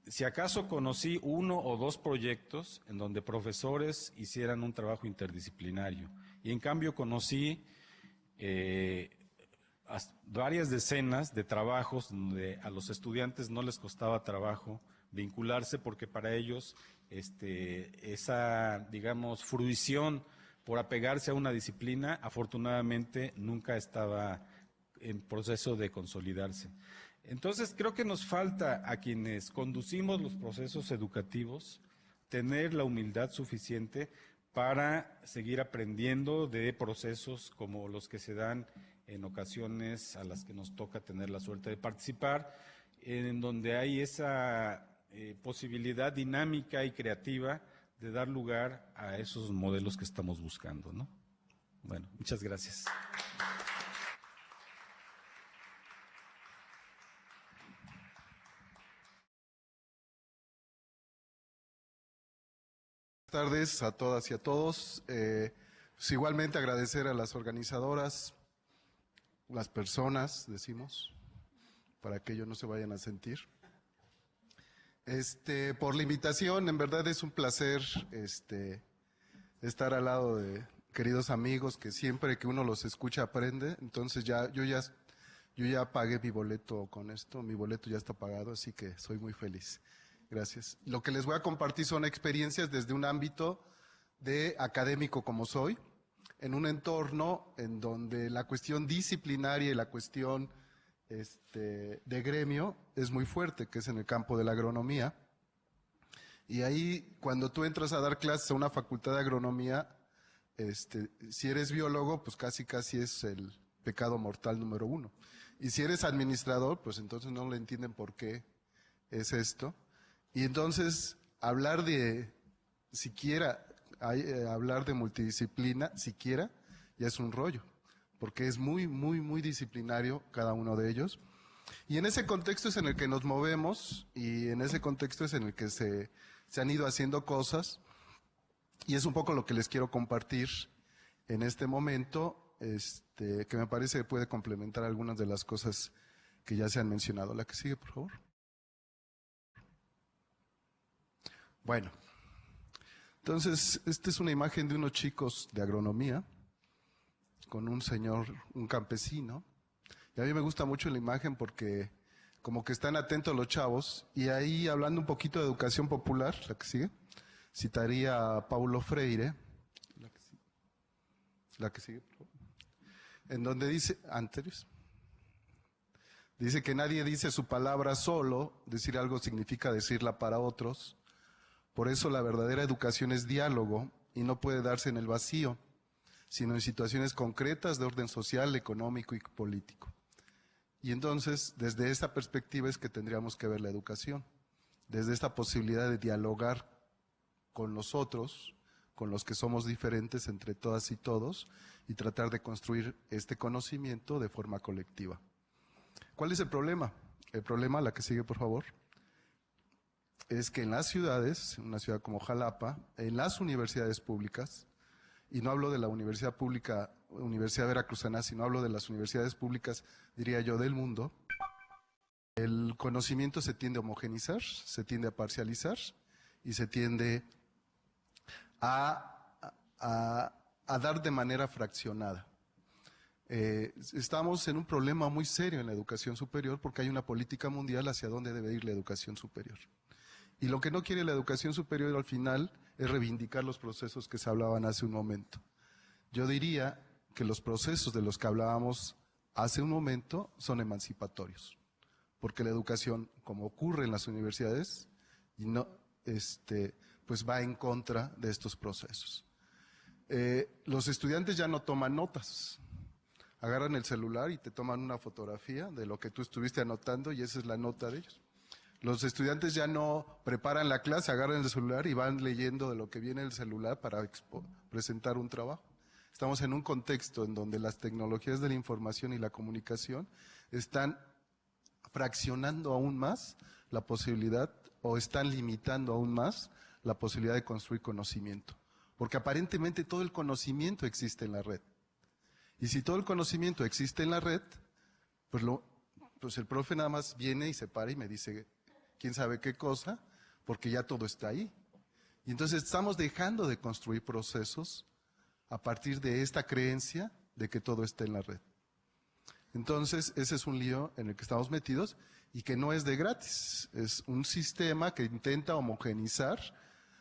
si acaso conocí 1 o 2 proyectos en donde profesores hicieran un trabajo interdisciplinario. Y en cambio conocí varias decenas de trabajos donde a los estudiantes no les costaba trabajo vincularse, porque para ellos esa, digamos, fruición por apegarse a una disciplina, afortunadamente nunca estaba en proceso de consolidarse. Entonces, creo que nos falta a quienes conducimos los procesos educativos tener la humildad suficiente para seguir aprendiendo de procesos como los que se dan en ocasiones a las que nos toca tener la suerte de participar, en donde hay esa posibilidad dinámica y creativa de dar lugar a esos modelos que estamos buscando, ¿no? Bueno, muchas gracias.
Buenas tardes a todas y a todos. Pues igualmente agradecer a las organizadoras, las personas, decimos, para que ellos no se vayan a sentir. Por la invitación, en verdad es un placer estar al lado de queridos amigos que siempre que uno los escucha aprende. Entonces yo ya pagué mi boleto con esto, mi boleto ya está pagado, así que soy muy feliz. Gracias. Lo que les voy a compartir son experiencias desde un ámbito de académico como soy, en un entorno en donde la cuestión disciplinaria y la cuestión de gremio es muy fuerte, que es en el campo de la agronomía. Y ahí, cuando tú entras a dar clases a una facultad de agronomía, si eres biólogo, pues casi es el pecado mortal número 1. Y si eres administrador, pues entonces no le entienden por qué es esto. Y entonces, hablar de multidisciplina, siquiera, ya es un rollo, porque es muy, muy, muy disciplinario cada uno de ellos. Y en ese contexto es en el que nos movemos, y en ese contexto es en el que se han ido haciendo cosas, y es un poco lo que les quiero compartir en este momento, que me parece que puede complementar algunas de las cosas que ya se han mencionado. La que sigue, por favor. Bueno, entonces, esta es una imagen de unos chicos de agronomía, con un señor, un campesino, y a mí me gusta mucho la imagen porque como que están atentos los chavos, y ahí hablando un poquito de educación popular, la que sigue, citaría a Paulo Freire, la que La que sigue, por favor. En donde dice, anteriores. Dice que nadie dice su palabra solo, decir algo significa decirla para otros. Por eso la verdadera educación es diálogo y no puede darse en el vacío, sino en situaciones concretas de orden social, económico y político. Y entonces, desde esta perspectiva es que tendríamos que ver la educación, desde esta posibilidad de dialogar con los otros, con los que somos diferentes entre todas y todos, y tratar de construir este conocimiento de forma colectiva. ¿Cuál es el problema? El problema, la que sigue por favor, es que en las ciudades, en una ciudad como Jalapa, en las universidades públicas, y no hablo de la universidad pública, Universidad Veracruzana, sino hablo de las universidades públicas, diría yo, del mundo, el conocimiento se tiende a homogenizar, se tiende a parcializar y se tiende a dar de manera fraccionada. Estamos en un problema muy serio en la educación superior porque hay una política mundial hacia dónde debe ir la educación superior. Y lo que no quiere la educación superior al final es reivindicar los procesos que se hablaban hace un momento. Yo diría que los procesos de los que hablábamos hace un momento son emancipatorios, porque la educación, como ocurre en las universidades, pues va en contra de estos procesos. Los estudiantes ya no toman notas. Agarran el celular y te toman una fotografía de lo que tú estuviste anotando y esa es la nota de ellos. Los estudiantes ya no preparan la clase, agarran el celular y van leyendo de lo que viene el celular para presentar un trabajo. Estamos en un contexto en donde las tecnologías de la información y la comunicación están fraccionando aún más la posibilidad o están limitando aún más la posibilidad de construir conocimiento. Porque aparentemente todo el conocimiento existe en la red. Y si todo el conocimiento existe en la red, pues el profe nada más viene y se para y me dice quién sabe qué cosa, porque ya todo está ahí. Y entonces estamos dejando de construir procesos a partir de esta creencia de que todo está en la red. Entonces, ese es un lío en el que estamos metidos y que no es de gratis. Es un sistema que intenta homogenizar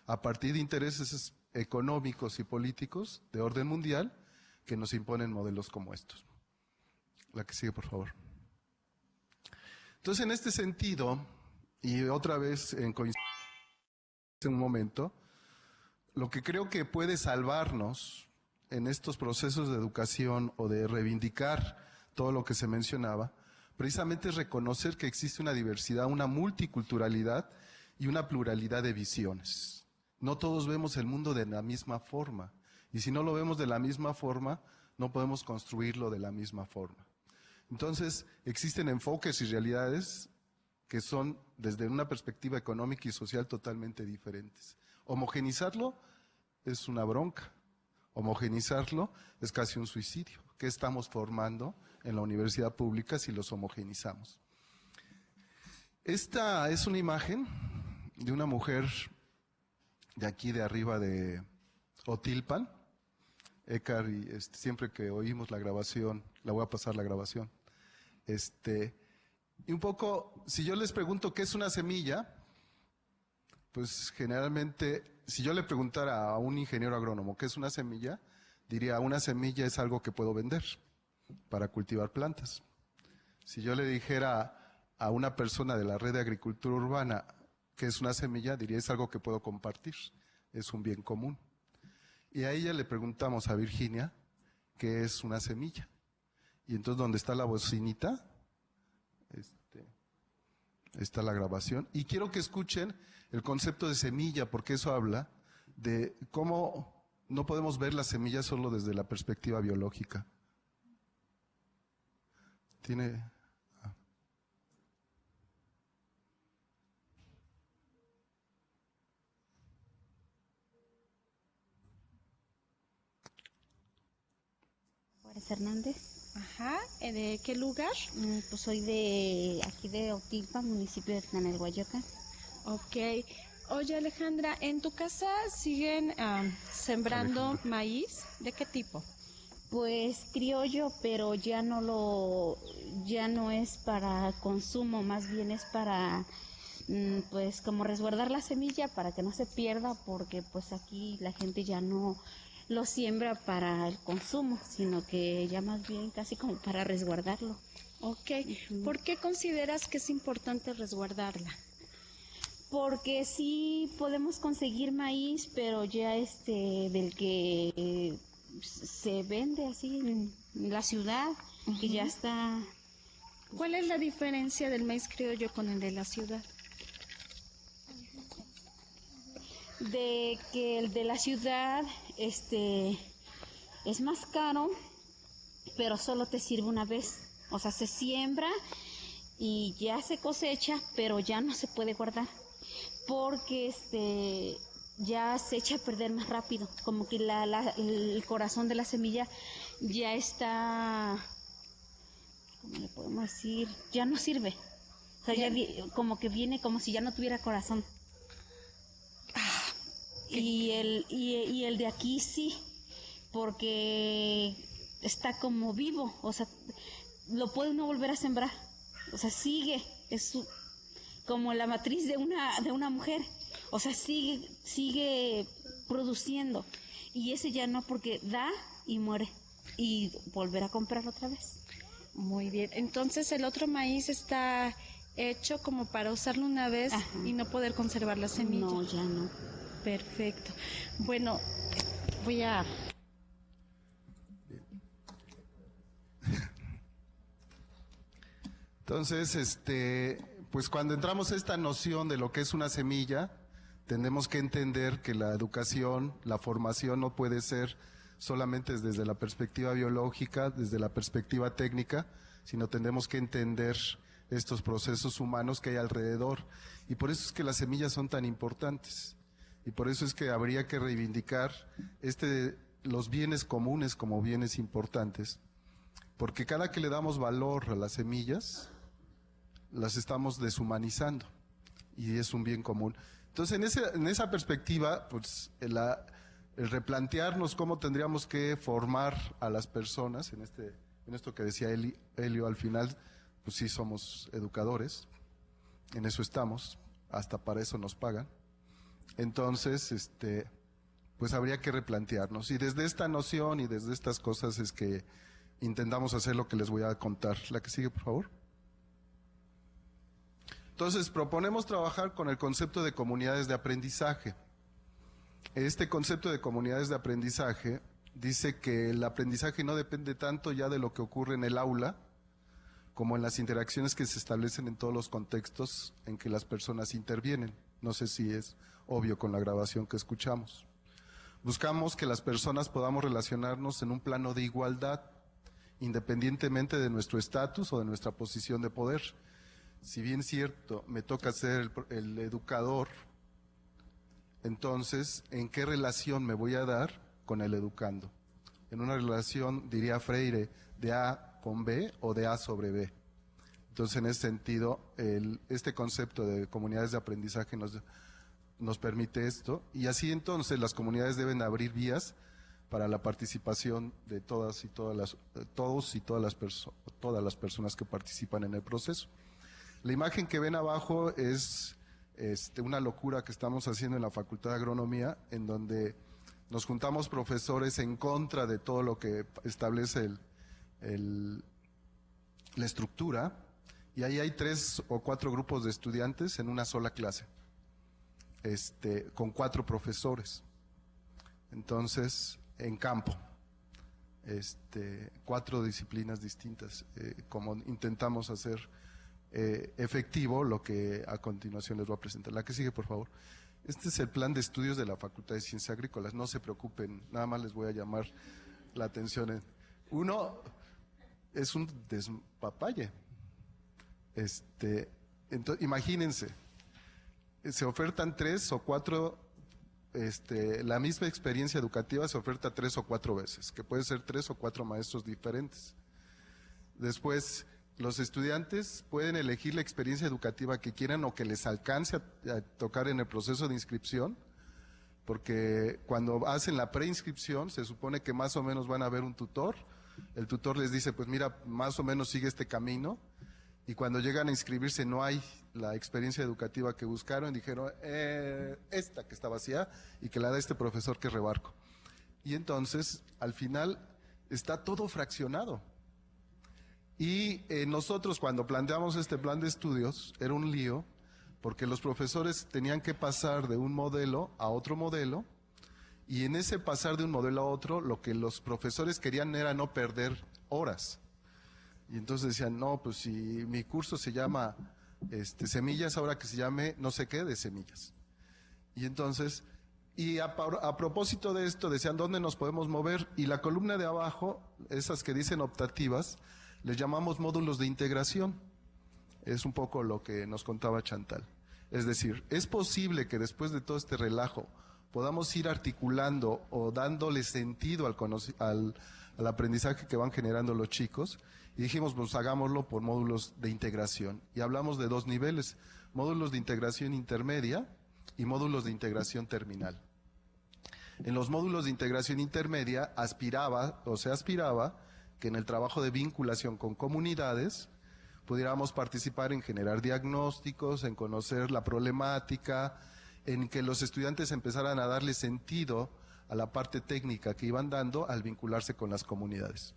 a partir de intereses económicos y políticos de orden mundial que nos imponen modelos como estos. La que sigue, por favor. Entonces, en este sentido, y otra vez en un momento, lo que creo que puede salvarnos en estos procesos de educación o de reivindicar todo lo que se mencionaba, precisamente es reconocer que existe una diversidad, una multiculturalidad y una pluralidad de visiones. No todos vemos el mundo de la misma forma. Y si no lo vemos de la misma forma, no podemos construirlo de la misma forma. Entonces, existen enfoques y realidades que son, desde una perspectiva económica y social, totalmente diferentes. Homogenizarlo es una bronca. Homogenizarlo es casi un suicidio. ¿Qué estamos formando en la universidad pública si los homogenizamos? Esta es una imagen de una mujer de aquí de arriba de Otilpan. Écar, y siempre que oímos la grabación, la voy a pasar la grabación. Y un poco, si yo les pregunto qué es una semilla, pues generalmente, si yo le preguntara a un ingeniero agrónomo qué es una semilla, diría, una semilla es algo que puedo vender para cultivar plantas. Si yo le dijera a una persona de la red de agricultura urbana qué es una semilla, diría, es algo que puedo compartir, es un bien común. Y a ella le preguntamos, a Virginia, qué es una semilla. Y entonces, donde está la bocinita, está la grabación. Y quiero que escuchen el concepto de semilla, porque eso habla de cómo no podemos ver la semilla solo desde la perspectiva biológica. Tiene...
Hernández.
Ajá, ¿de qué lugar?
Pues soy de aquí de Otilpa, municipio de Tlanelhuayocan.
Ok. Oye, Alejandra, ¿en tu casa siguen sembrando maíz? ¿De qué tipo?
Pues criollo, pero ya no es para consumo, más bien es para pues como resguardar la semilla para que no se pierda, porque pues aquí la gente ya no lo siembra para el consumo, sino que ya más bien casi como para resguardarlo.
Ok, ¿por qué consideras que es importante resguardarla?
Porque sí podemos conseguir maíz, pero ya del que se vende así en la ciudad, que ya está.
¿Cuál es la diferencia del maíz criollo con el de la ciudad?
De que el de la ciudad es más caro, pero solo te sirve una vez. O sea, se siembra y ya se cosecha, pero ya no se puede guardar, porque ya se echa a perder más rápido, como que el corazón de la semilla ya está, ¿cómo le podemos decir? Ya no sirve. O sea, ya como que viene como si ya no tuviera corazón. Y el de aquí sí, porque está como vivo, o sea, lo puede uno volver a sembrar, o sea, sigue, como la matriz de una mujer, o sea, sigue produciendo, y ese ya no, porque da y muere, y volver a comprarlo otra vez.
Muy bien, entonces el otro maíz está hecho como para usarlo una vez. Ajá. Y no poder conservar la semilla.
No, ya no.
Perfecto. Bueno, voy a...
Entonces, pues cuando entramos a esta noción de lo que es una semilla, tenemos que entender que la educación, la formación no puede ser solamente desde la perspectiva biológica, desde la perspectiva técnica, sino tenemos que entender estos procesos humanos que hay alrededor. Y por eso es que las semillas son tan importantes. Y por eso es que habría que reivindicar los bienes comunes como bienes importantes. Porque cada que le damos valor a las semillas, las estamos deshumanizando. Y es un bien común. Entonces, en esa perspectiva, pues el replantearnos cómo tendríamos que formar a las personas, en esto que decía Helio al final, pues sí somos educadores, en eso estamos, hasta para eso nos pagan. Entonces, pues habría que replantearnos. Y desde esta noción y desde estas cosas es que intentamos hacer lo que les voy a contar. La que sigue, por favor. Entonces, proponemos trabajar con el concepto de comunidades de aprendizaje. Este concepto de comunidades de aprendizaje dice que el aprendizaje no depende tanto ya de lo que ocurre en el aula, como en las interacciones que se establecen en todos los contextos en que las personas intervienen. No sé si es obvio con la grabación que escuchamos. Buscamos que las personas podamos relacionarnos en un plano de igualdad, independientemente de nuestro estatus o de nuestra posición de poder. Si bien es cierto, me toca ser el educador, entonces, ¿en qué relación me voy a dar con el educando? En una relación, diría Freire, de A con B o de A sobre B. Entonces, en ese sentido, este concepto de comunidades de aprendizaje nos permite esto, y así entonces las comunidades deben abrir vías para la participación de todas las personas que participan en el proceso. La imagen que ven abajo es una locura que estamos haciendo en la Facultad de Agronomía, en donde nos juntamos profesores en contra de todo lo que establece la estructura, y ahí hay 3 o 4 grupos de estudiantes en una sola clase, con 4 profesores. Entonces, en campo, 4 disciplinas distintas, como intentamos hacer efectivo lo que a continuación les voy a presentar. La que sigue, por favor. Este es el plan de estudios de la Facultad de Ciencias Agrícolas. No se preocupen, nada más les voy a llamar la atención. Uno es un despapalle. Entonces, imagínense, se ofertan 3 o 4, la misma experiencia educativa se oferta 3 o 4 veces, que puede ser 3 o 4 maestros diferentes. Después, los estudiantes pueden elegir la experiencia educativa que quieran o que les alcance a tocar en el proceso de inscripción, porque cuando hacen la preinscripción se supone que más o menos van a ver un tutor. El tutor les dice, pues mira, más o menos sigue este camino, y cuando llegan a inscribirse no hay la experiencia educativa que buscaron, dijeron, esta que está vacía y que la da este profesor que rebarco. y entonces al final está todo fraccionado. Y nosotros cuando planteamos este plan de estudios era un lío, porque los profesores tenían que pasar de un modelo a otro modelo, y en ese pasar de un modelo a otro, lo que los profesores querían era no perder horas. Y entonces decían, no, pues si mi curso se llama semillas, ahora que se llame no sé qué de semillas. Y entonces, a propósito de esto, decían, ¿dónde nos podemos mover? Y la columna de abajo, esas que dicen optativas, les llamamos módulos de integración. Es un poco lo que nos contaba Chantal. Es decir, es posible que después de todo este relajo podamos ir articulando o dándole sentido al aprendizaje que van generando los chicos. Y dijimos, pues hagámoslo por módulos de integración. Y hablamos de 2 niveles, módulos de integración intermedia y módulos de integración terminal. En los módulos de integración intermedia se aspiraba que en el trabajo de vinculación con comunidades pudiéramos participar en generar diagnósticos, en conocer la problemática, en que los estudiantes empezaran a darle sentido a la parte técnica que iban dando al vincularse con las comunidades.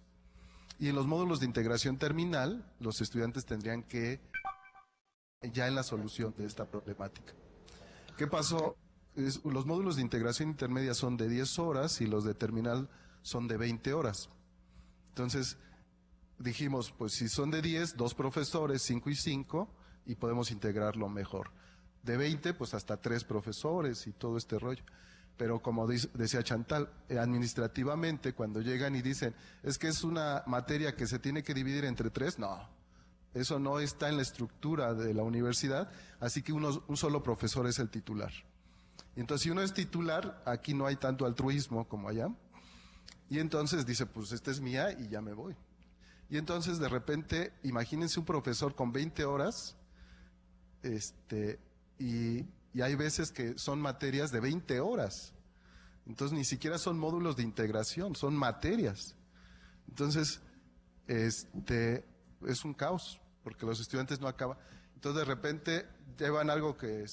Y en los módulos de integración terminal, los estudiantes tendrían que ya en la solución de esta problemática. ¿Qué pasó? Los módulos de integración intermedia son de 10 horas y los de terminal son de 20 horas. Entonces, dijimos, pues si son de 10, 2 profesores, 5 y 5, y podemos integrarlo mejor. De 20, pues hasta 3 profesores y todo este rollo. Pero como decía Chantal, administrativamente cuando llegan y dicen, es que es una materia que se tiene que dividir entre 3, no, eso no está en la estructura de la universidad, así que un solo profesor es el titular. Y entonces si uno es titular, aquí no hay tanto altruismo como allá, y entonces dice, pues esta es mía y ya me voy. Y entonces de repente, imagínense un profesor con 20 horas, y hay veces que son materias de 20 horas. Entonces ni siquiera son módulos de integración, son materias. Entonces, es un caos, porque los estudiantes no acaban. Entonces de repente llevan algo que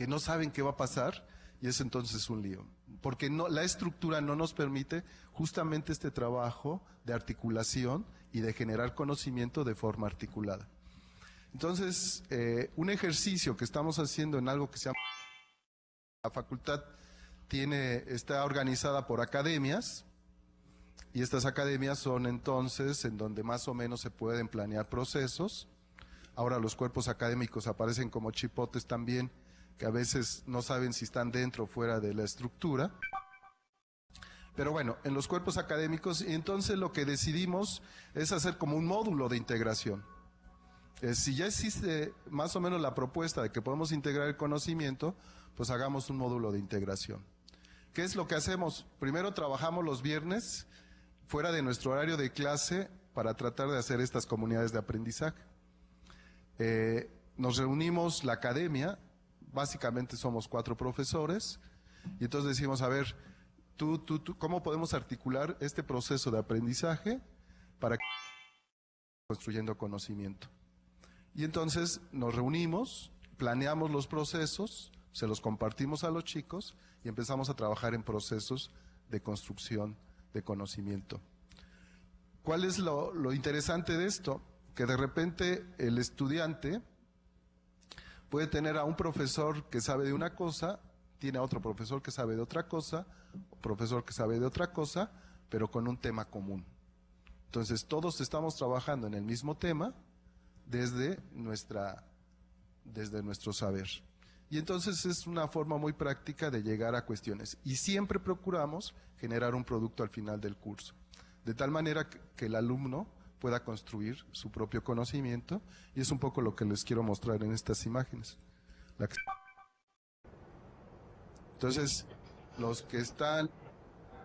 no saben qué va a pasar, y es entonces un lío. Porque la estructura no nos permite justamente este trabajo de articulación y de generar conocimiento de forma articulada. Entonces, un ejercicio que estamos haciendo en algo que se llama... La facultad está organizada por academias, y estas academias son entonces en donde más o menos se pueden planear procesos. Ahora los cuerpos académicos aparecen como chipotes también, que a veces no saben si están dentro o fuera de la estructura. Pero bueno, en los cuerpos académicos, y entonces lo que decidimos es hacer como un módulo de integración. Si ya existe más o menos la propuesta de que podemos integrar el conocimiento, pues hagamos un módulo de integración. ¿Qué es lo que hacemos? Primero trabajamos los viernes fuera de nuestro horario de clase para tratar de hacer estas comunidades de aprendizaje. Nos reunimos la academia, básicamente somos 4 profesores, y entonces decimos, a ver, ¿cómo podemos articular este proceso de aprendizaje para que construyendo conocimiento? Y entonces nos reunimos, planeamos los procesos, se los compartimos a los chicos y empezamos a trabajar en procesos de construcción de conocimiento. ¿Cuál es lo interesante de esto? Que de repente el estudiante puede tener a un profesor que sabe de una cosa, tiene a otro profesor que sabe de otra cosa, profesor que sabe de otra cosa, pero con un tema común. Entonces todos estamos trabajando en el mismo tema desde nuestro saber. Y entonces es una forma muy práctica de llegar a cuestiones. Y siempre procuramos generar un producto al final del curso, de tal manera que el alumno pueda construir su propio conocimiento, y es un poco lo que les quiero mostrar en estas imágenes. Entonces, los que están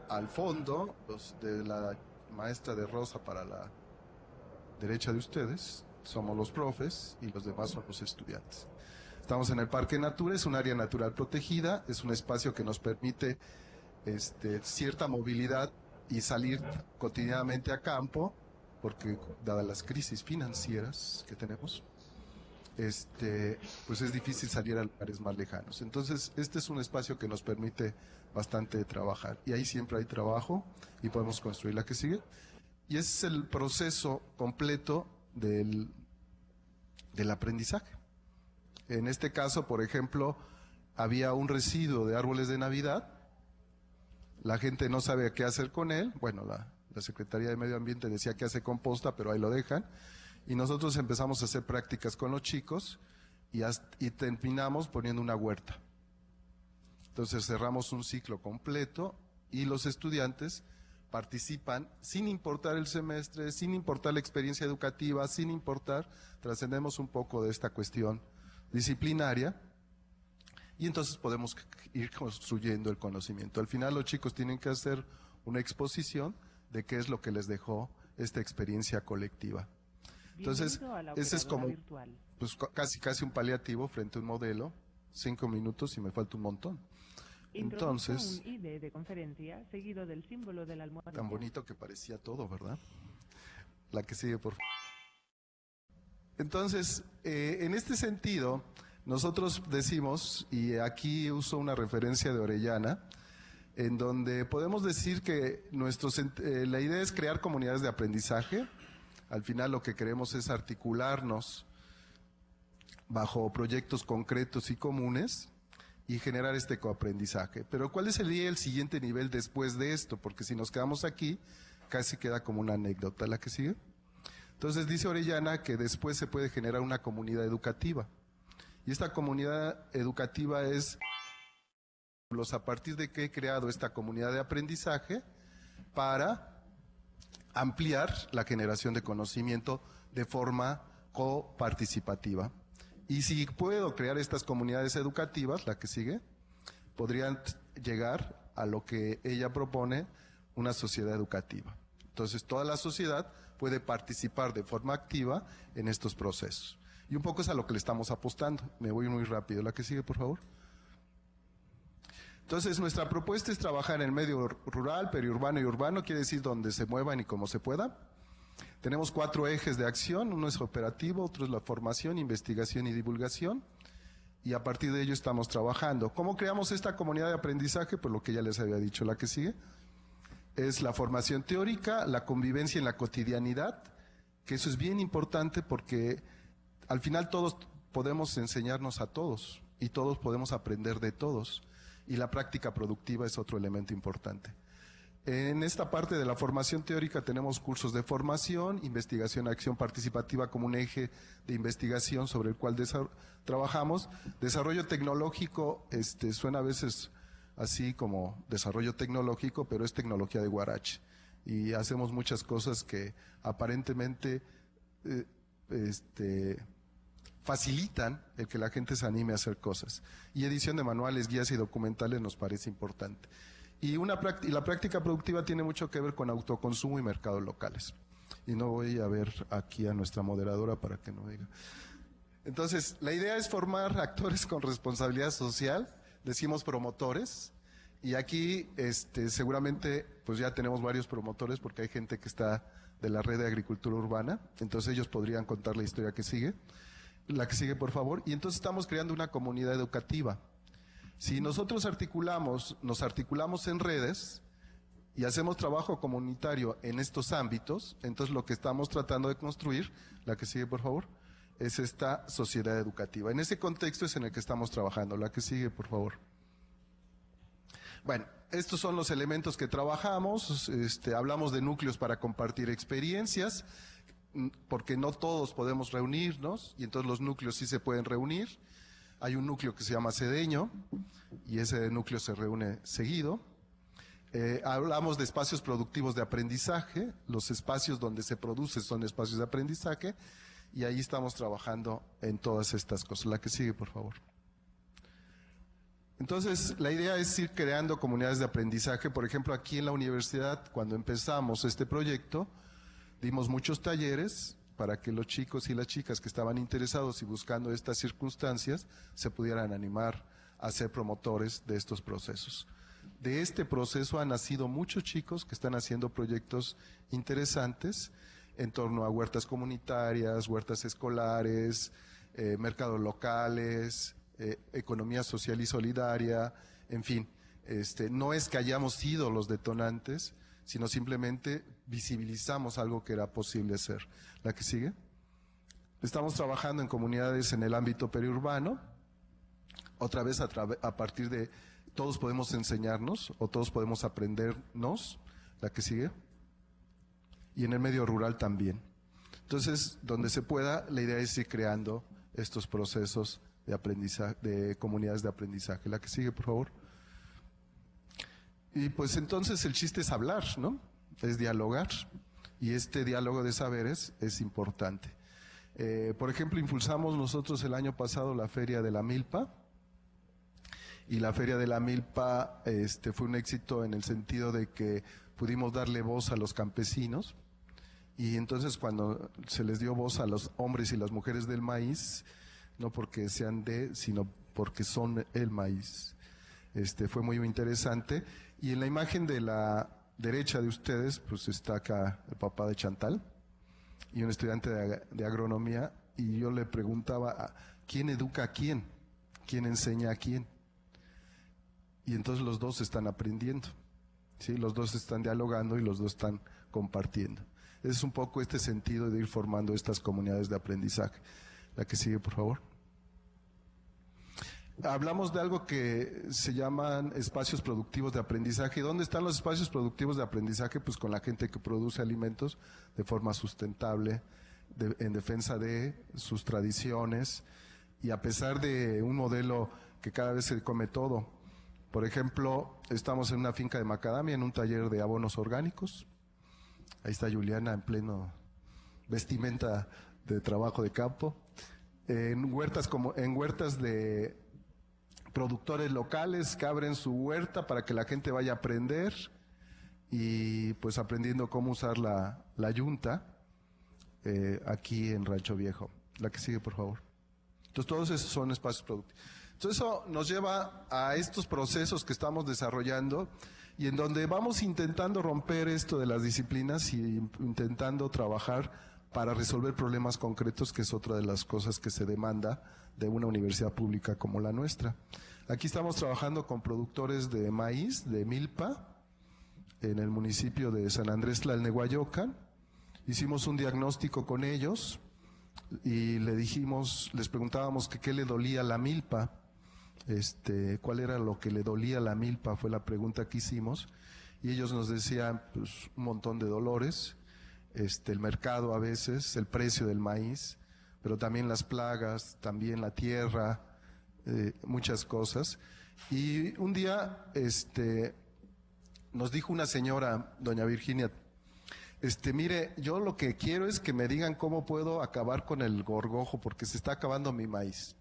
al fondo, los de la maestra de rosa para la derecha de ustedes, somos los profes y los demás son los estudiantes. Estamos en el Parque Natura, es un área natural protegida, es un espacio que nos permite cierta movilidad y salir cotidianamente a campo, porque dadas las crisis financieras que tenemos, pues es difícil salir a lugares más lejanos. Entonces, este es un espacio que nos permite bastante trabajar. Y ahí siempre hay trabajo y podemos construir la que sigue. Y ese es el proceso completo del aprendizaje. En este caso, por ejemplo, había un residuo de árboles de Navidad. La gente no sabe qué hacer con él. Bueno, la Secretaría de Medio Ambiente decía que hace composta, pero ahí lo dejan. Y nosotros empezamos a hacer prácticas con los chicos y terminamos poniendo una huerta. Entonces cerramos un ciclo completo y los estudiantes participan sin importar el semestre, sin importar la experiencia educativa, sin importar, trascendemos un poco de esta cuestión disciplinaria y entonces podemos ir construyendo el conocimiento. Al final los chicos tienen que hacer una exposición de qué es lo que les dejó esta experiencia colectiva. Entonces, ese es como pues, casi un paliativo frente a un modelo, 5 minutos y me falta un montón. Entonces,
un ID de conferencia seguido del símbolo de la almohadilla.
Tan bonito que parecía todo, ¿verdad? La que sigue, por favor. Entonces, en este sentido, nosotros decimos, y aquí uso una referencia de Orellana, en donde podemos decir que la idea es crear comunidades de aprendizaje. Al final lo que queremos es articularnos bajo proyectos concretos y comunes y generar este coaprendizaje. Pero ¿cuál sería el siguiente nivel después de esto? Porque si nos quedamos aquí, casi queda como una anécdota. ¿La que sigue? Entonces dice Orellana que después se puede generar una comunidad educativa. Y esta comunidad educativa es a partir de que he creado esta comunidad de aprendizaje para ampliar la generación de conocimiento de forma coparticipativa. Y si puedo crear estas comunidades educativas, la que sigue, podrían llegar a lo que ella propone, una sociedad educativa. Entonces, toda la sociedad puede participar de forma activa en estos procesos. Y un poco es a lo que le estamos apostando. Me voy muy rápido. La que sigue, por favor. Entonces, nuestra propuesta es trabajar en el medio rural, periurbano y urbano, quiere decir donde se muevan y como se pueda. Tenemos 4 ejes de acción, uno es operativo, otro es la formación, investigación y divulgación, y a partir de ello estamos trabajando. ¿Cómo creamos esta comunidad de aprendizaje? Pues lo que ya les había dicho, la que sigue, es la formación teórica, la convivencia en la cotidianidad, que eso es bien importante porque al final todos podemos enseñarnos a todos, y todos podemos aprender de todos. Y la práctica productiva es otro elemento importante. En esta parte de la formación teórica tenemos cursos de formación, investigación, acción participativa como un eje de investigación sobre el cual trabajamos. Desarrollo tecnológico, suena a veces así como desarrollo tecnológico, pero es tecnología de Huarache. Y hacemos muchas cosas que aparentemente facilitan el que la gente se anime a hacer cosas. Y edición de manuales, guías y documentales nos parece importante. Y la práctica productiva tiene mucho que ver con autoconsumo y mercados locales. Y no voy a ver aquí a nuestra moderadora para que no diga. Entonces, la idea es formar actores con responsabilidad social, decimos promotores, y aquí seguramente pues ya tenemos varios promotores porque hay gente que está de la red de agricultura urbana, entonces ellos podrían contar la historia que sigue. La que sigue, por favor. Y entonces estamos creando una comunidad educativa. Si nosotros nos articulamos en redes y hacemos trabajo comunitario en estos ámbitos, entonces lo que estamos tratando de construir, la que sigue, por favor, es esta sociedad educativa. En ese contexto es en el que estamos trabajando. La que sigue, por favor. Bueno, estos son los elementos que trabajamos. Hablamos de núcleos para compartir experiencias, porque no todos podemos reunirnos, y entonces los núcleos sí se pueden reunir. Hay un núcleo que se llama Cedeño, y ese núcleo se reúne seguido. Hablamos de espacios productivos de aprendizaje, los espacios donde se produce son espacios de aprendizaje, y ahí estamos trabajando en todas estas cosas. La que sigue, por favor. Entonces, la idea es ir creando comunidades de aprendizaje. Por ejemplo, aquí en la universidad, cuando empezamos este proyecto, dimos muchos talleres para que los chicos y las chicas que estaban interesados y buscando estas circunstancias se pudieran animar a ser promotores de estos procesos. De este proceso han nacido muchos chicos que están haciendo proyectos interesantes en torno a huertas comunitarias, huertas escolares, mercados locales, economía social y solidaria, en fin. No es que hayamos sido los detonantes, sino simplemente visibilizamos algo que era posible hacer. ¿La que sigue? Estamos trabajando en comunidades en el ámbito periurbano, otra vez a partir de todos podemos enseñarnos o todos podemos aprendernos. ¿La que sigue? Y en el medio rural también. Entonces, donde se pueda, la idea es ir creando estos procesos de aprendizaje, de comunidades de aprendizaje. La que sigue, por favor. Y pues entonces el chiste es hablar, ¿no? Es dialogar. Y este diálogo de saberes es importante. Por ejemplo, impulsamos nosotros el año pasado la Feria de la Milpa. Y la Feria de la Milpa fue un éxito en el sentido de que pudimos darle voz a los campesinos. Y entonces cuando se les dio voz a los hombres y las mujeres del maíz, no porque sean sino porque son el maíz. Fue muy interesante. Y en la imagen de la derecha de ustedes, pues está acá el papá de Chantal y un estudiante de agronomía. Y yo le preguntaba, ¿quién educa a quién? ¿Quién enseña a quién? Y entonces los dos están aprendiendo, ¿sí? Los dos están dialogando y los dos están compartiendo. Es un poco este sentido de ir formando estas comunidades de aprendizaje. La que sigue, por favor. Hablamos de algo que se llaman espacios productivos de aprendizaje. ¿Dónde están los espacios productivos de aprendizaje? Pues con la gente que produce alimentos de forma sustentable, en defensa de sus tradiciones, y a pesar de un modelo que cada vez se come todo. Por ejemplo, estamos en una finca de macadamia, en un taller de abonos orgánicos. Ahí está Juliana en pleno vestimenta de trabajo de campo. En huertas de productores locales que abren su huerta para que la gente vaya a aprender y pues aprendiendo cómo usar la yunta aquí en Rancho Viejo. La que sigue, por favor. Entonces todos esos son espacios productivos. Entonces eso nos lleva a estos procesos que estamos desarrollando y en donde vamos intentando romper esto de las disciplinas y intentando trabajar para resolver problemas concretos, que es otra de las cosas que se demanda de una universidad pública como la nuestra. Aquí estamos trabajando con productores de maíz, de milpa, en el municipio de San Andrés Tlalnehuayocan. Hicimos un diagnóstico con ellos y les preguntábamos que qué le dolía la milpa, cuál era lo que le dolía la milpa, fue la pregunta que hicimos, y ellos nos decían pues un montón de dolores, el mercado a veces, el precio del maíz, pero también las plagas, también la tierra, muchas cosas. Y un día nos dijo una señora, doña Virginia, mire, yo lo que quiero es que me digan cómo puedo acabar con el gorgojo, porque se está acabando mi maíz.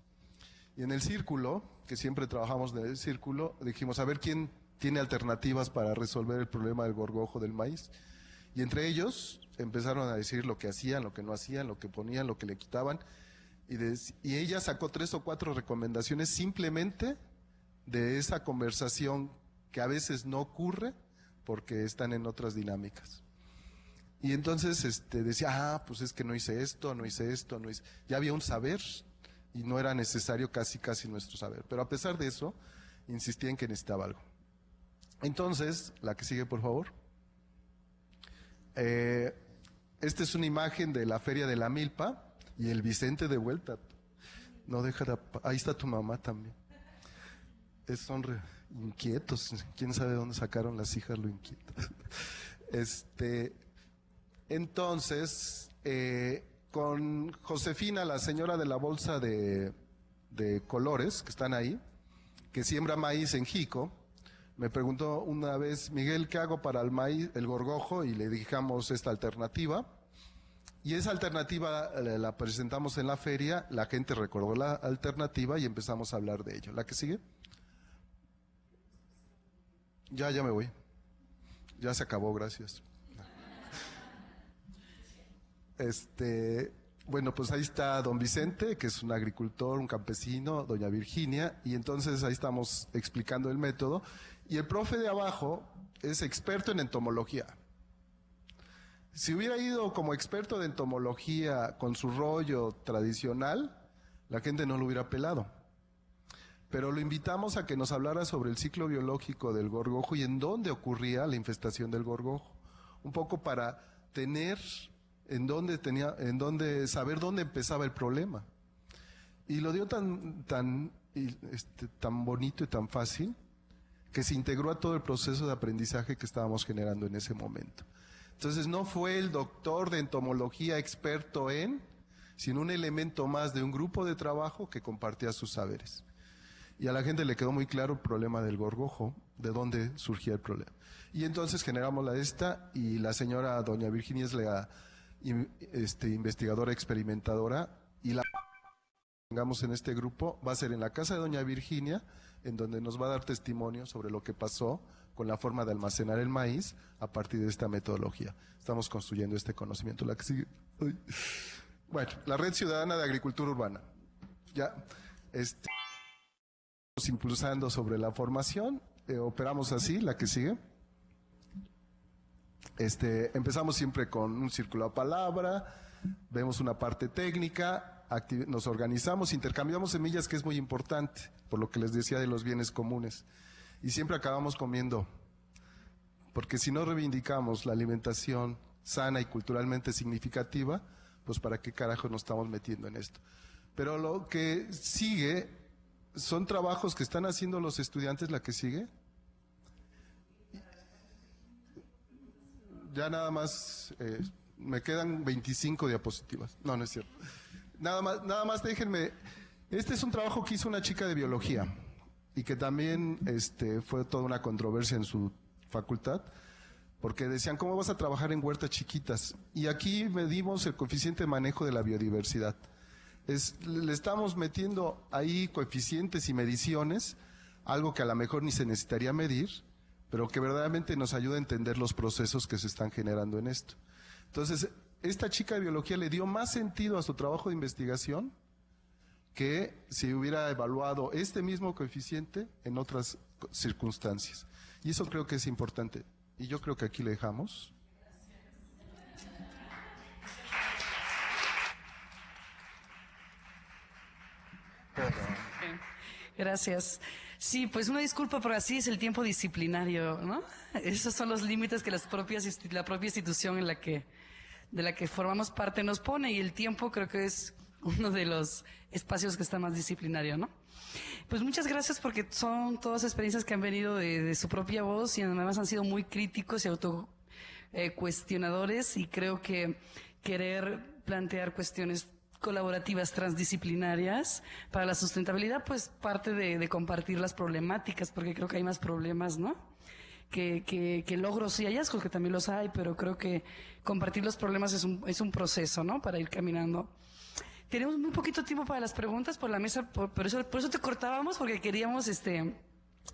Y en el círculo, que siempre trabajamos en el círculo, dijimos, a ver quién tiene alternativas para resolver el problema del gorgojo del maíz. Y entre ellos empezaron a decir lo que hacían, lo que no hacían, lo que ponían, lo que le quitaban. Y ella sacó 3 o 4 recomendaciones simplemente de esa conversación que a veces no ocurre porque están en otras dinámicas. Y entonces decía, pues es que no hice esto, no hice esto, no hice... Ya había un saber y no era necesario casi nuestro saber. Pero a pesar de eso, insistía en que necesitaba algo. Entonces, la que sigue, por favor. Esta es una imagen de la Feria de la Milpa y el Vicente de vuelta. No deja de... Ahí está tu mamá también. Son inquietos. ¿Quién sabe dónde sacaron las hijas lo inquietas? Entonces, con Josefina, la señora de la bolsa de colores, que están ahí, que siembra maíz en Jico, me preguntó una vez, Miguel, ¿qué hago para el maíz, el gorgojo? Y le dijimos esta alternativa. Y esa alternativa la presentamos en la feria, la gente recordó la alternativa y empezamos a hablar de ello. ¿La que sigue? Ya me voy. Ya se acabó, gracias. Bueno, pues ahí está don Vicente, que es un agricultor, un campesino, doña Virginia, y entonces ahí estamos explicando el método. Y el profe de abajo es experto en entomología. Si hubiera ido como experto de entomología con su rollo tradicional, la gente no lo hubiera pelado. Pero lo invitamos a que nos hablara sobre el ciclo biológico del gorgojo y en dónde ocurría la infestación del gorgojo. Un poco para tener saber dónde empezaba el problema. Y lo dio tan bonito y tan fácil que se integró a todo el proceso de aprendizaje que estábamos generando en ese momento. Entonces no fue el doctor de entomología experto sino un elemento más de un grupo de trabajo que compartía sus saberes. Y a la gente le quedó muy claro el problema del gorgojo, de dónde surgía el problema. Y entonces generamos y la señora doña Virginia es la investigadora experimentadora, y la que tengamos en este grupo va a ser en la casa de doña Virginia, en donde nos va a dar testimonio sobre lo que pasó con la forma de almacenar el maíz a partir de esta metodología. Estamos construyendo este conocimiento. La que sigue. Bueno, la Red Ciudadana de Agricultura Urbana. Ya, impulsando sobre la formación, operamos así, la que sigue. Empezamos siempre con un círculo a palabra, vemos una parte técnica, nos organizamos, intercambiamos semillas, que es muy importante, por lo que les decía de los bienes comunes, y siempre acabamos comiendo, porque si no reivindicamos la alimentación sana y culturalmente significativa, pues para qué carajo nos estamos metiendo en esto. Pero lo que sigue son trabajos que están haciendo los estudiantes, la que sigue. Ya nada más, me quedan 25 diapositivas. No, no es cierto. Nada más déjenme. Este es un trabajo que hizo una chica de biología y que también fue toda una controversia en su facultad, porque decían, ¿cómo vas a trabajar en huertas chiquitas? Y aquí medimos el coeficiente de manejo de la biodiversidad. Le estamos metiendo ahí coeficientes y mediciones, algo que a lo mejor ni se necesitaría medir, pero que verdaderamente nos ayuda a entender los procesos que se están generando en esto. Entonces, esta chica de biología le dio más sentido a su trabajo de investigación que si hubiera evaluado este mismo coeficiente en otras circunstancias. Y eso creo que es importante. Y yo creo que aquí le dejamos.
Gracias. Sí, pues una disculpa, pero así es el tiempo disciplinario, ¿no? Esos son los límites que la propia institución de la que formamos parte nos pone, y el tiempo creo que es uno de los espacios que está más disciplinario, ¿no? Pues muchas gracias, porque son todas experiencias que han venido de su propia voz y además han sido muy críticos y cuestionadores, y creo que querer plantear cuestiones colaborativas transdisciplinarias para la sustentabilidad, pues parte de compartir las problemáticas, porque creo que hay más problemas, ¿no? Que logros y hallazgos, que también los hay, pero creo que compartir los problemas es un proceso, ¿no? Para ir caminando. Tenemos muy poquito tiempo para las preguntas por la mesa, por eso te cortábamos, porque queríamos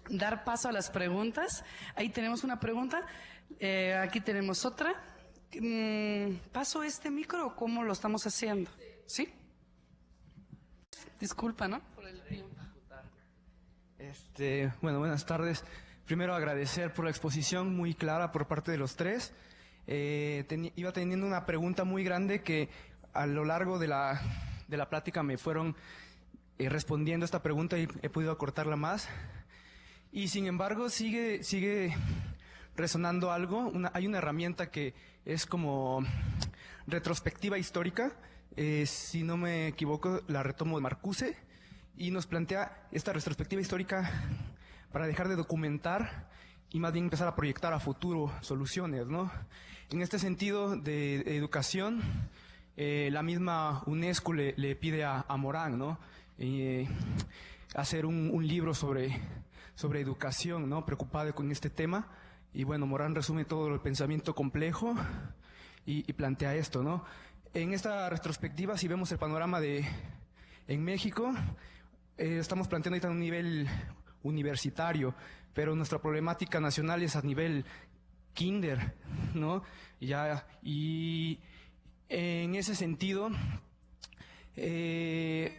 dar paso a las preguntas. Ahí tenemos una pregunta, aquí tenemos otra. ¿Paso este micro o cómo lo estamos haciendo? ¿Sí? Disculpa, ¿no? Por el tiempo.
Bueno, buenas tardes. Primero agradecer por la exposición muy clara por parte de los tres. Iba teniendo una pregunta muy grande que a lo largo de la plática me fueron respondiendo esta pregunta y he podido acortarla más. Y sin embargo sigue resonando algo. Hay una herramienta que es como retrospectiva histórica. Si no me equivoco, la retomo de Marcuse, y nos plantea esta retrospectiva histórica para dejar de documentar y más bien empezar a proyectar a futuro soluciones, ¿no? En este sentido de educación, la misma UNESCO le pide a Morán, ¿no? Hacer un libro sobre educación, ¿no? Preocupado con este tema. Y bueno, Morán resume todo el pensamiento complejo y plantea esto, ¿no? En esta retrospectiva, si vemos el panorama en México, estamos planteando ahorita un nivel universitario, pero nuestra problemática nacional es a nivel kinder, ¿no? Y en ese sentido,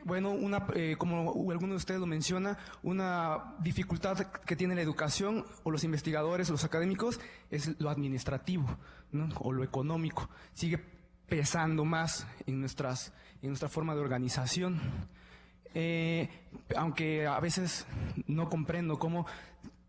bueno, como alguno de ustedes lo menciona, una dificultad que tiene la educación o los investigadores o los académicos es lo administrativo, ¿no? O lo económico. Sigue pesando más en nuestra forma de organización. aunque a veces no comprendo cómo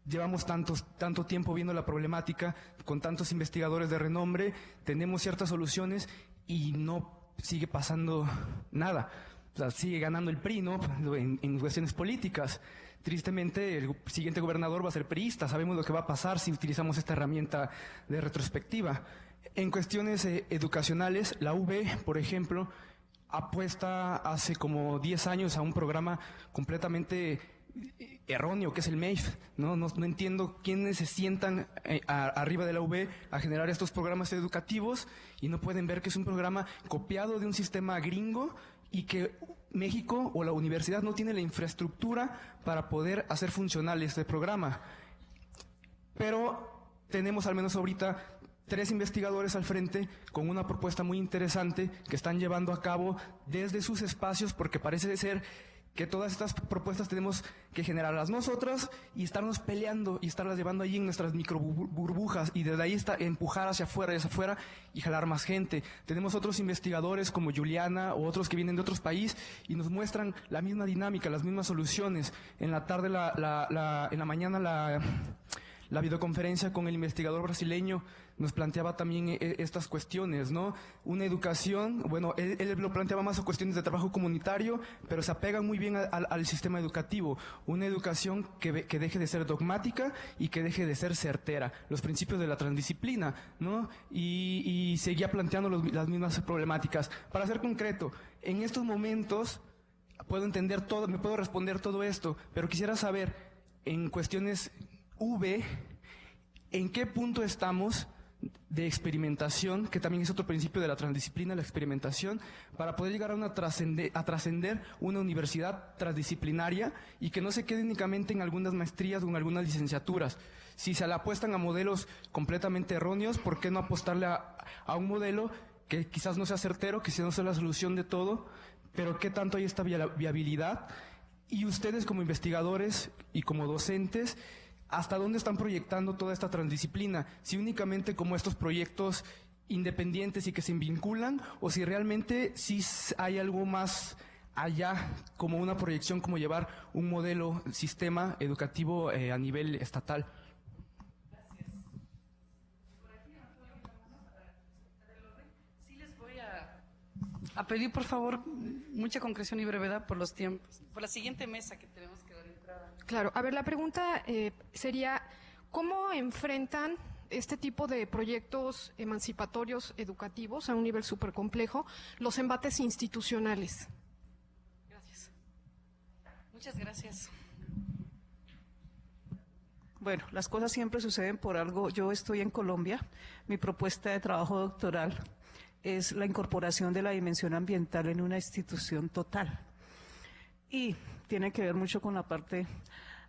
llevamos tanto tiempo viendo la problemática, con tantos investigadores de renombre, tenemos ciertas soluciones y no sigue pasando nada. O sea, sigue ganando el PRI, ¿no? En cuestiones políticas. Tristemente, el siguiente gobernador va a ser priista. Sabemos lo que va a pasar si utilizamos esta herramienta de retrospectiva. En cuestiones educacionales, la UB, por ejemplo, apuesta hace como 10 años a un programa completamente erróneo, que es el MEIF. No entiendo quiénes se sientan arriba de la UB a generar estos programas educativos y no pueden ver que es un programa copiado de un sistema gringo y que México o la universidad no tiene la infraestructura para poder hacer funcional este programa. Pero tenemos al menos ahorita 3 investigadores al frente con una propuesta muy interesante que están llevando a cabo desde sus espacios, porque parece ser que todas estas propuestas tenemos que generarlas nosotros y estarnos peleando y estarlas llevando allí en nuestras micro burbujas y desde ahí empujar hacia afuera y jalar más gente. Tenemos otros investigadores como Juliana o otros que vienen de otros países y nos muestran la misma dinámica, las mismas soluciones. En la tarde, en la mañana la videoconferencia con el investigador brasileño nos planteaba también estas cuestiones, ¿no? Una educación, bueno, él lo planteaba más a cuestiones de trabajo comunitario, pero se apega muy bien al sistema educativo. Una educación que deje de ser dogmática y que deje de ser certera. Los principios de la transdisciplina, ¿no? Y seguía planteando las mismas problemáticas. Para ser concreto, en estos momentos puedo entender todo, me puedo responder todo esto, pero quisiera saber, en cuestiones V, ¿en qué punto estamos de experimentación, que también es otro principio de la transdisciplina, la experimentación, para poder llegar a trascender una universidad transdisciplinaria y que no se quede únicamente en algunas maestrías o en algunas licenciaturas? Si se le apuestan a modelos completamente erróneos, ¿por qué no apostarle a un modelo que quizás no sea certero, que quizás no sea la solución de todo, pero qué tanto hay esta viabilidad? Y ustedes como investigadores y como docentes, ¿hasta dónde están proyectando toda esta transdisciplina? Si únicamente como estos proyectos independientes y que se vinculan, o si realmente sí hay algo más allá, como una proyección, como llevar un modelo, sistema educativo a nivel estatal.
Gracias. Por aquí, sí les voy a pedir, por favor, mucha concreción y brevedad por los tiempos. Por la siguiente mesa que tenemos que dar entrada.
Claro, a ver, la pregunta sería, ¿cómo enfrentan este tipo de proyectos emancipatorios educativos a un nivel súper complejo los embates institucionales?
Gracias. Muchas gracias.
Bueno, las cosas siempre suceden por algo. Yo estoy en Colombia. Mi propuesta de trabajo doctoral es la incorporación de la dimensión ambiental en una institución total. Y tiene que ver mucho con la parte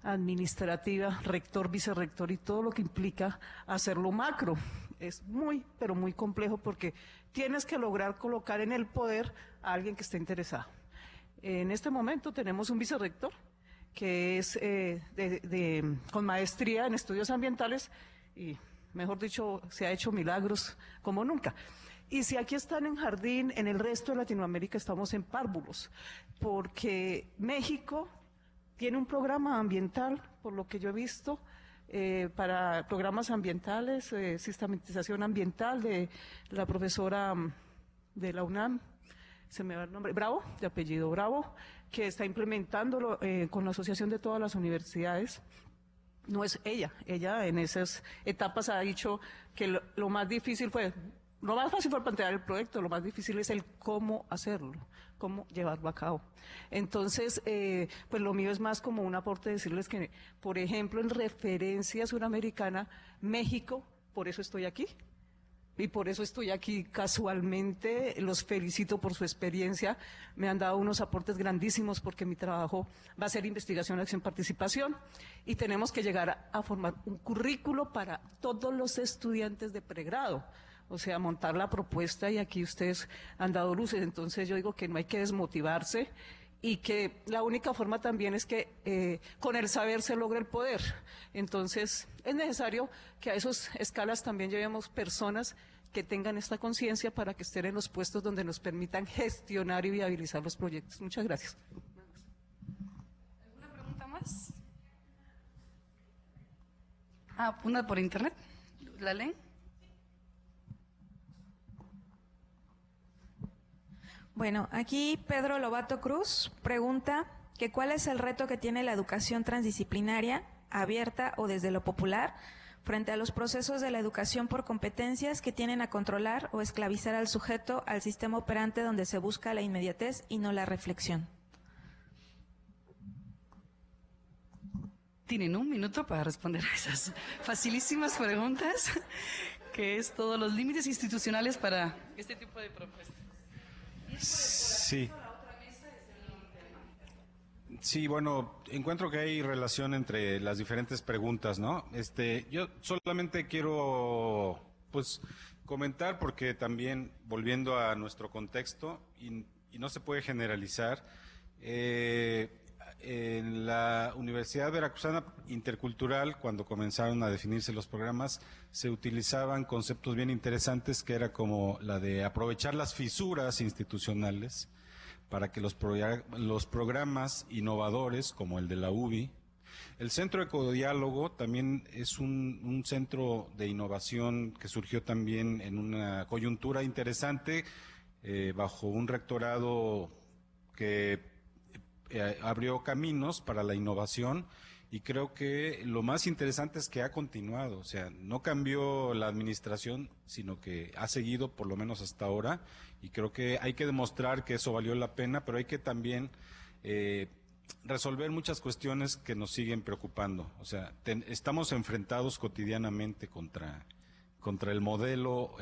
administrativa, rector, vicerrector y todo lo que implica hacerlo macro. Es muy, pero muy complejo porque tienes que lograr colocar en el poder a alguien que esté interesado. En este momento tenemos un vicerrector que es con maestría en estudios ambientales y, mejor dicho, se ha hecho milagros como nunca. Y si aquí están en Jardín, en el resto de Latinoamérica estamos en párvulos, porque México tiene un programa ambiental, por lo que yo he visto, para programas ambientales, sistematización ambiental de la profesora de la UNAM, se me va el nombre, Bravo, de apellido Bravo, que está implementándolo con la asociación de todas las universidades. No es ella en esas etapas ha dicho que lo más difícil fue... Lo más fácil fue plantear el proyecto, lo más difícil es el cómo hacerlo, cómo llevarlo a cabo. Entonces, pues lo mío es más como un aporte, decirles que, por ejemplo, en referencia suramericana, México, por eso estoy aquí, y por eso estoy aquí casualmente, los felicito por su experiencia, me han dado unos aportes grandísimos porque mi trabajo va a ser investigación, acción, participación, y tenemos que llegar a formar un currículo para todos los estudiantes de pregrado. O sea, montar la propuesta y aquí ustedes han dado luces. Entonces yo digo que no hay que desmotivarse y que la única forma también es que con el saber se logre el poder. Entonces es necesario que a esas escalas también llevemos personas que tengan esta conciencia para que estén en los puestos donde nos permitan gestionar y viabilizar los proyectos. Muchas gracias.
Una por internet. ¿La leen?
Bueno, aquí Pedro Lobato Cruz pregunta que cuál es el reto que tiene la educación transdisciplinaria, abierta o desde lo popular, frente a los procesos de la educación por competencias que tienen a controlar o esclavizar al sujeto al sistema operante donde se busca la inmediatez y no la reflexión.
Tienen un minuto para responder a esas facilísimas preguntas, que es todos los límites institucionales para este tipo de propuestas.
Sí. Sí, bueno, encuentro que hay relación entre las diferentes preguntas, ¿no? Yo solamente quiero, pues, comentar, porque también, volviendo a nuestro contexto, y no se puede generalizar, en la Universidad Veracruzana Intercultural, cuando comenzaron a definirse los programas, se utilizaban conceptos bien interesantes, que era como la de aprovechar las fisuras institucionales para que los programas innovadores, como el de la UBI. El Centro Ecodiálogo también es un centro de innovación que surgió también en una coyuntura interesante, bajo un rectorado que abrió caminos para la innovación, y creo que lo más interesante es que ha continuado, o sea, no cambió la administración, sino que ha seguido por lo menos hasta ahora, y creo que hay que demostrar que eso valió la pena, pero hay que también resolver muchas cuestiones que nos siguen preocupando. O sea, estamos enfrentados cotidianamente contra el modelo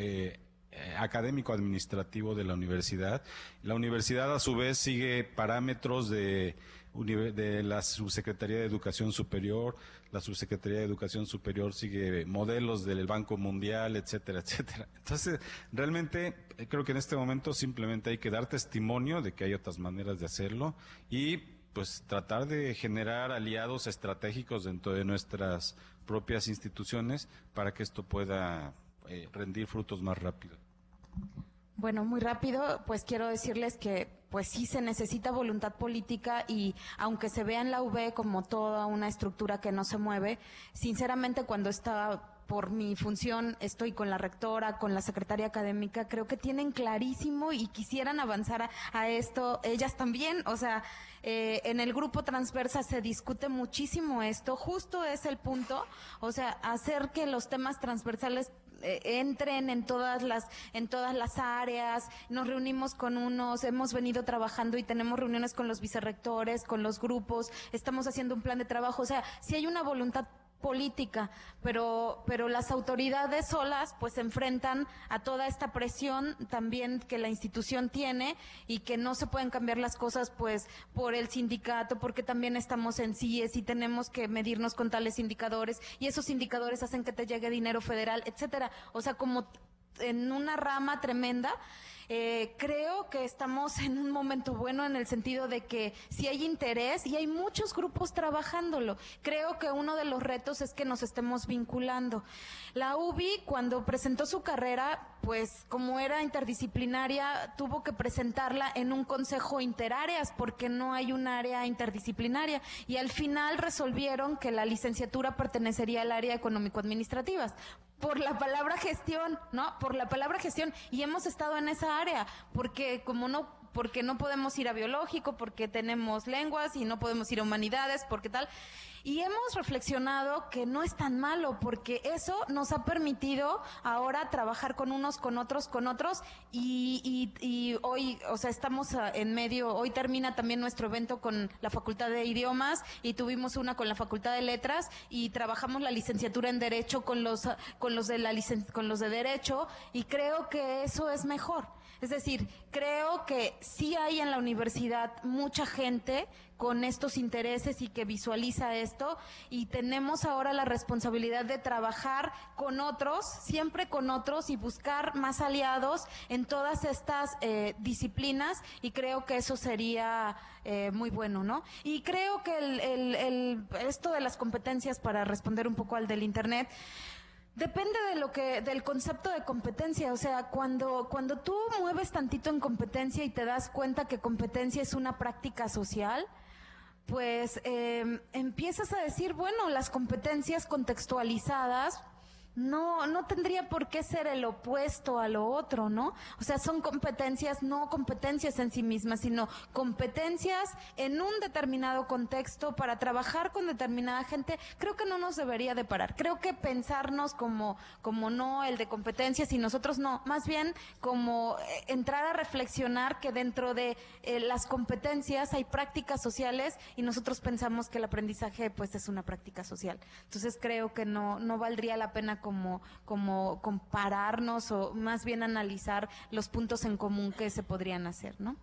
académico administrativo de la universidad. La universidad, a su vez, sigue parámetros de la Subsecretaría de Educación Superior. La Subsecretaría de Educación Superior sigue modelos del Banco Mundial, etcétera, etcétera. Entonces, realmente creo que en este momento simplemente hay que dar testimonio de que hay otras maneras de hacerlo, y pues tratar de generar aliados estratégicos dentro de nuestras propias instituciones para que esto pueda rendir frutos más rápido.
Bueno, muy rápido, pues quiero decirles que pues sí se necesita voluntad política, y aunque se vea en la UB como toda una estructura que no se mueve, sinceramente cuando estaba por mi función, estoy con la rectora, con la secretaria académica, creo que tienen clarísimo y quisieran avanzar a esto, ellas también, o sea, en el grupo Transversa se discute muchísimo esto, justo es el punto, o sea, hacer que los temas transversales entren en todas las áreas. Nos reunimos con unos, hemos venido trabajando y tenemos reuniones con los vicerrectores, con los grupos, estamos haciendo un plan de trabajo, o sea, si hay una voluntad política, pero las autoridades solas pues se enfrentan a toda esta presión también que la institución tiene, y que no se pueden cambiar las cosas pues por el sindicato, porque también estamos en CIES y tenemos que medirnos con tales indicadores, y esos indicadores hacen que te llegue dinero federal, etcétera. O sea, como en una rama tremenda. Creo que estamos en un momento bueno en el sentido de que si hay interés y hay muchos grupos trabajándolo. Creo que uno de los retos es que nos estemos vinculando. La UBI, cuando presentó su carrera, pues como era interdisciplinaria, tuvo que presentarla en un consejo interáreas porque no hay un área interdisciplinaria, y al final resolvieron que la licenciatura pertenecería al área económico-administrativas. Por la palabra gestión, ¿no? Por la palabra gestión, y hemos estado en esa área, porque no podemos ir a biológico, porque tenemos lenguas, y no podemos ir a humanidades, porque tal. Y hemos reflexionado que no es tan malo, porque eso nos ha permitido ahora trabajar con unos, con otros, y hoy, o sea, estamos en medio, hoy termina también nuestro evento con la Facultad de Idiomas, y tuvimos una con la Facultad de Letras, y trabajamos la licenciatura en Derecho con los de Derecho, y creo que eso es mejor. Es decir, creo que sí hay en la universidad mucha gente con estos intereses y que visualiza esto, y tenemos ahora la responsabilidad de trabajar con otros, siempre con otros, y buscar más aliados en todas estas disciplinas, y creo que eso sería muy bueno, ¿no? Y creo que esto de las competencias, para responder un poco al del Internet, depende del concepto de competencia. O sea, cuando tú mueves tantito en competencia y te das cuenta que competencia es una práctica social, pues empiezas a decir, bueno, las competencias contextualizadas no tendría por qué ser el opuesto a lo otro, ¿no? O sea, son competencias, no competencias en sí mismas, sino competencias en un determinado contexto para trabajar con determinada gente. Creo que no nos debería de parar. Creo que pensarnos como no el de competencias y nosotros no, más bien como entrar a reflexionar que dentro de las competencias hay prácticas sociales y nosotros pensamos que el aprendizaje pues es una práctica social. Entonces creo que no valdría la pena como compararnos o más bien analizar los puntos en común que se podrían hacer, ¿no?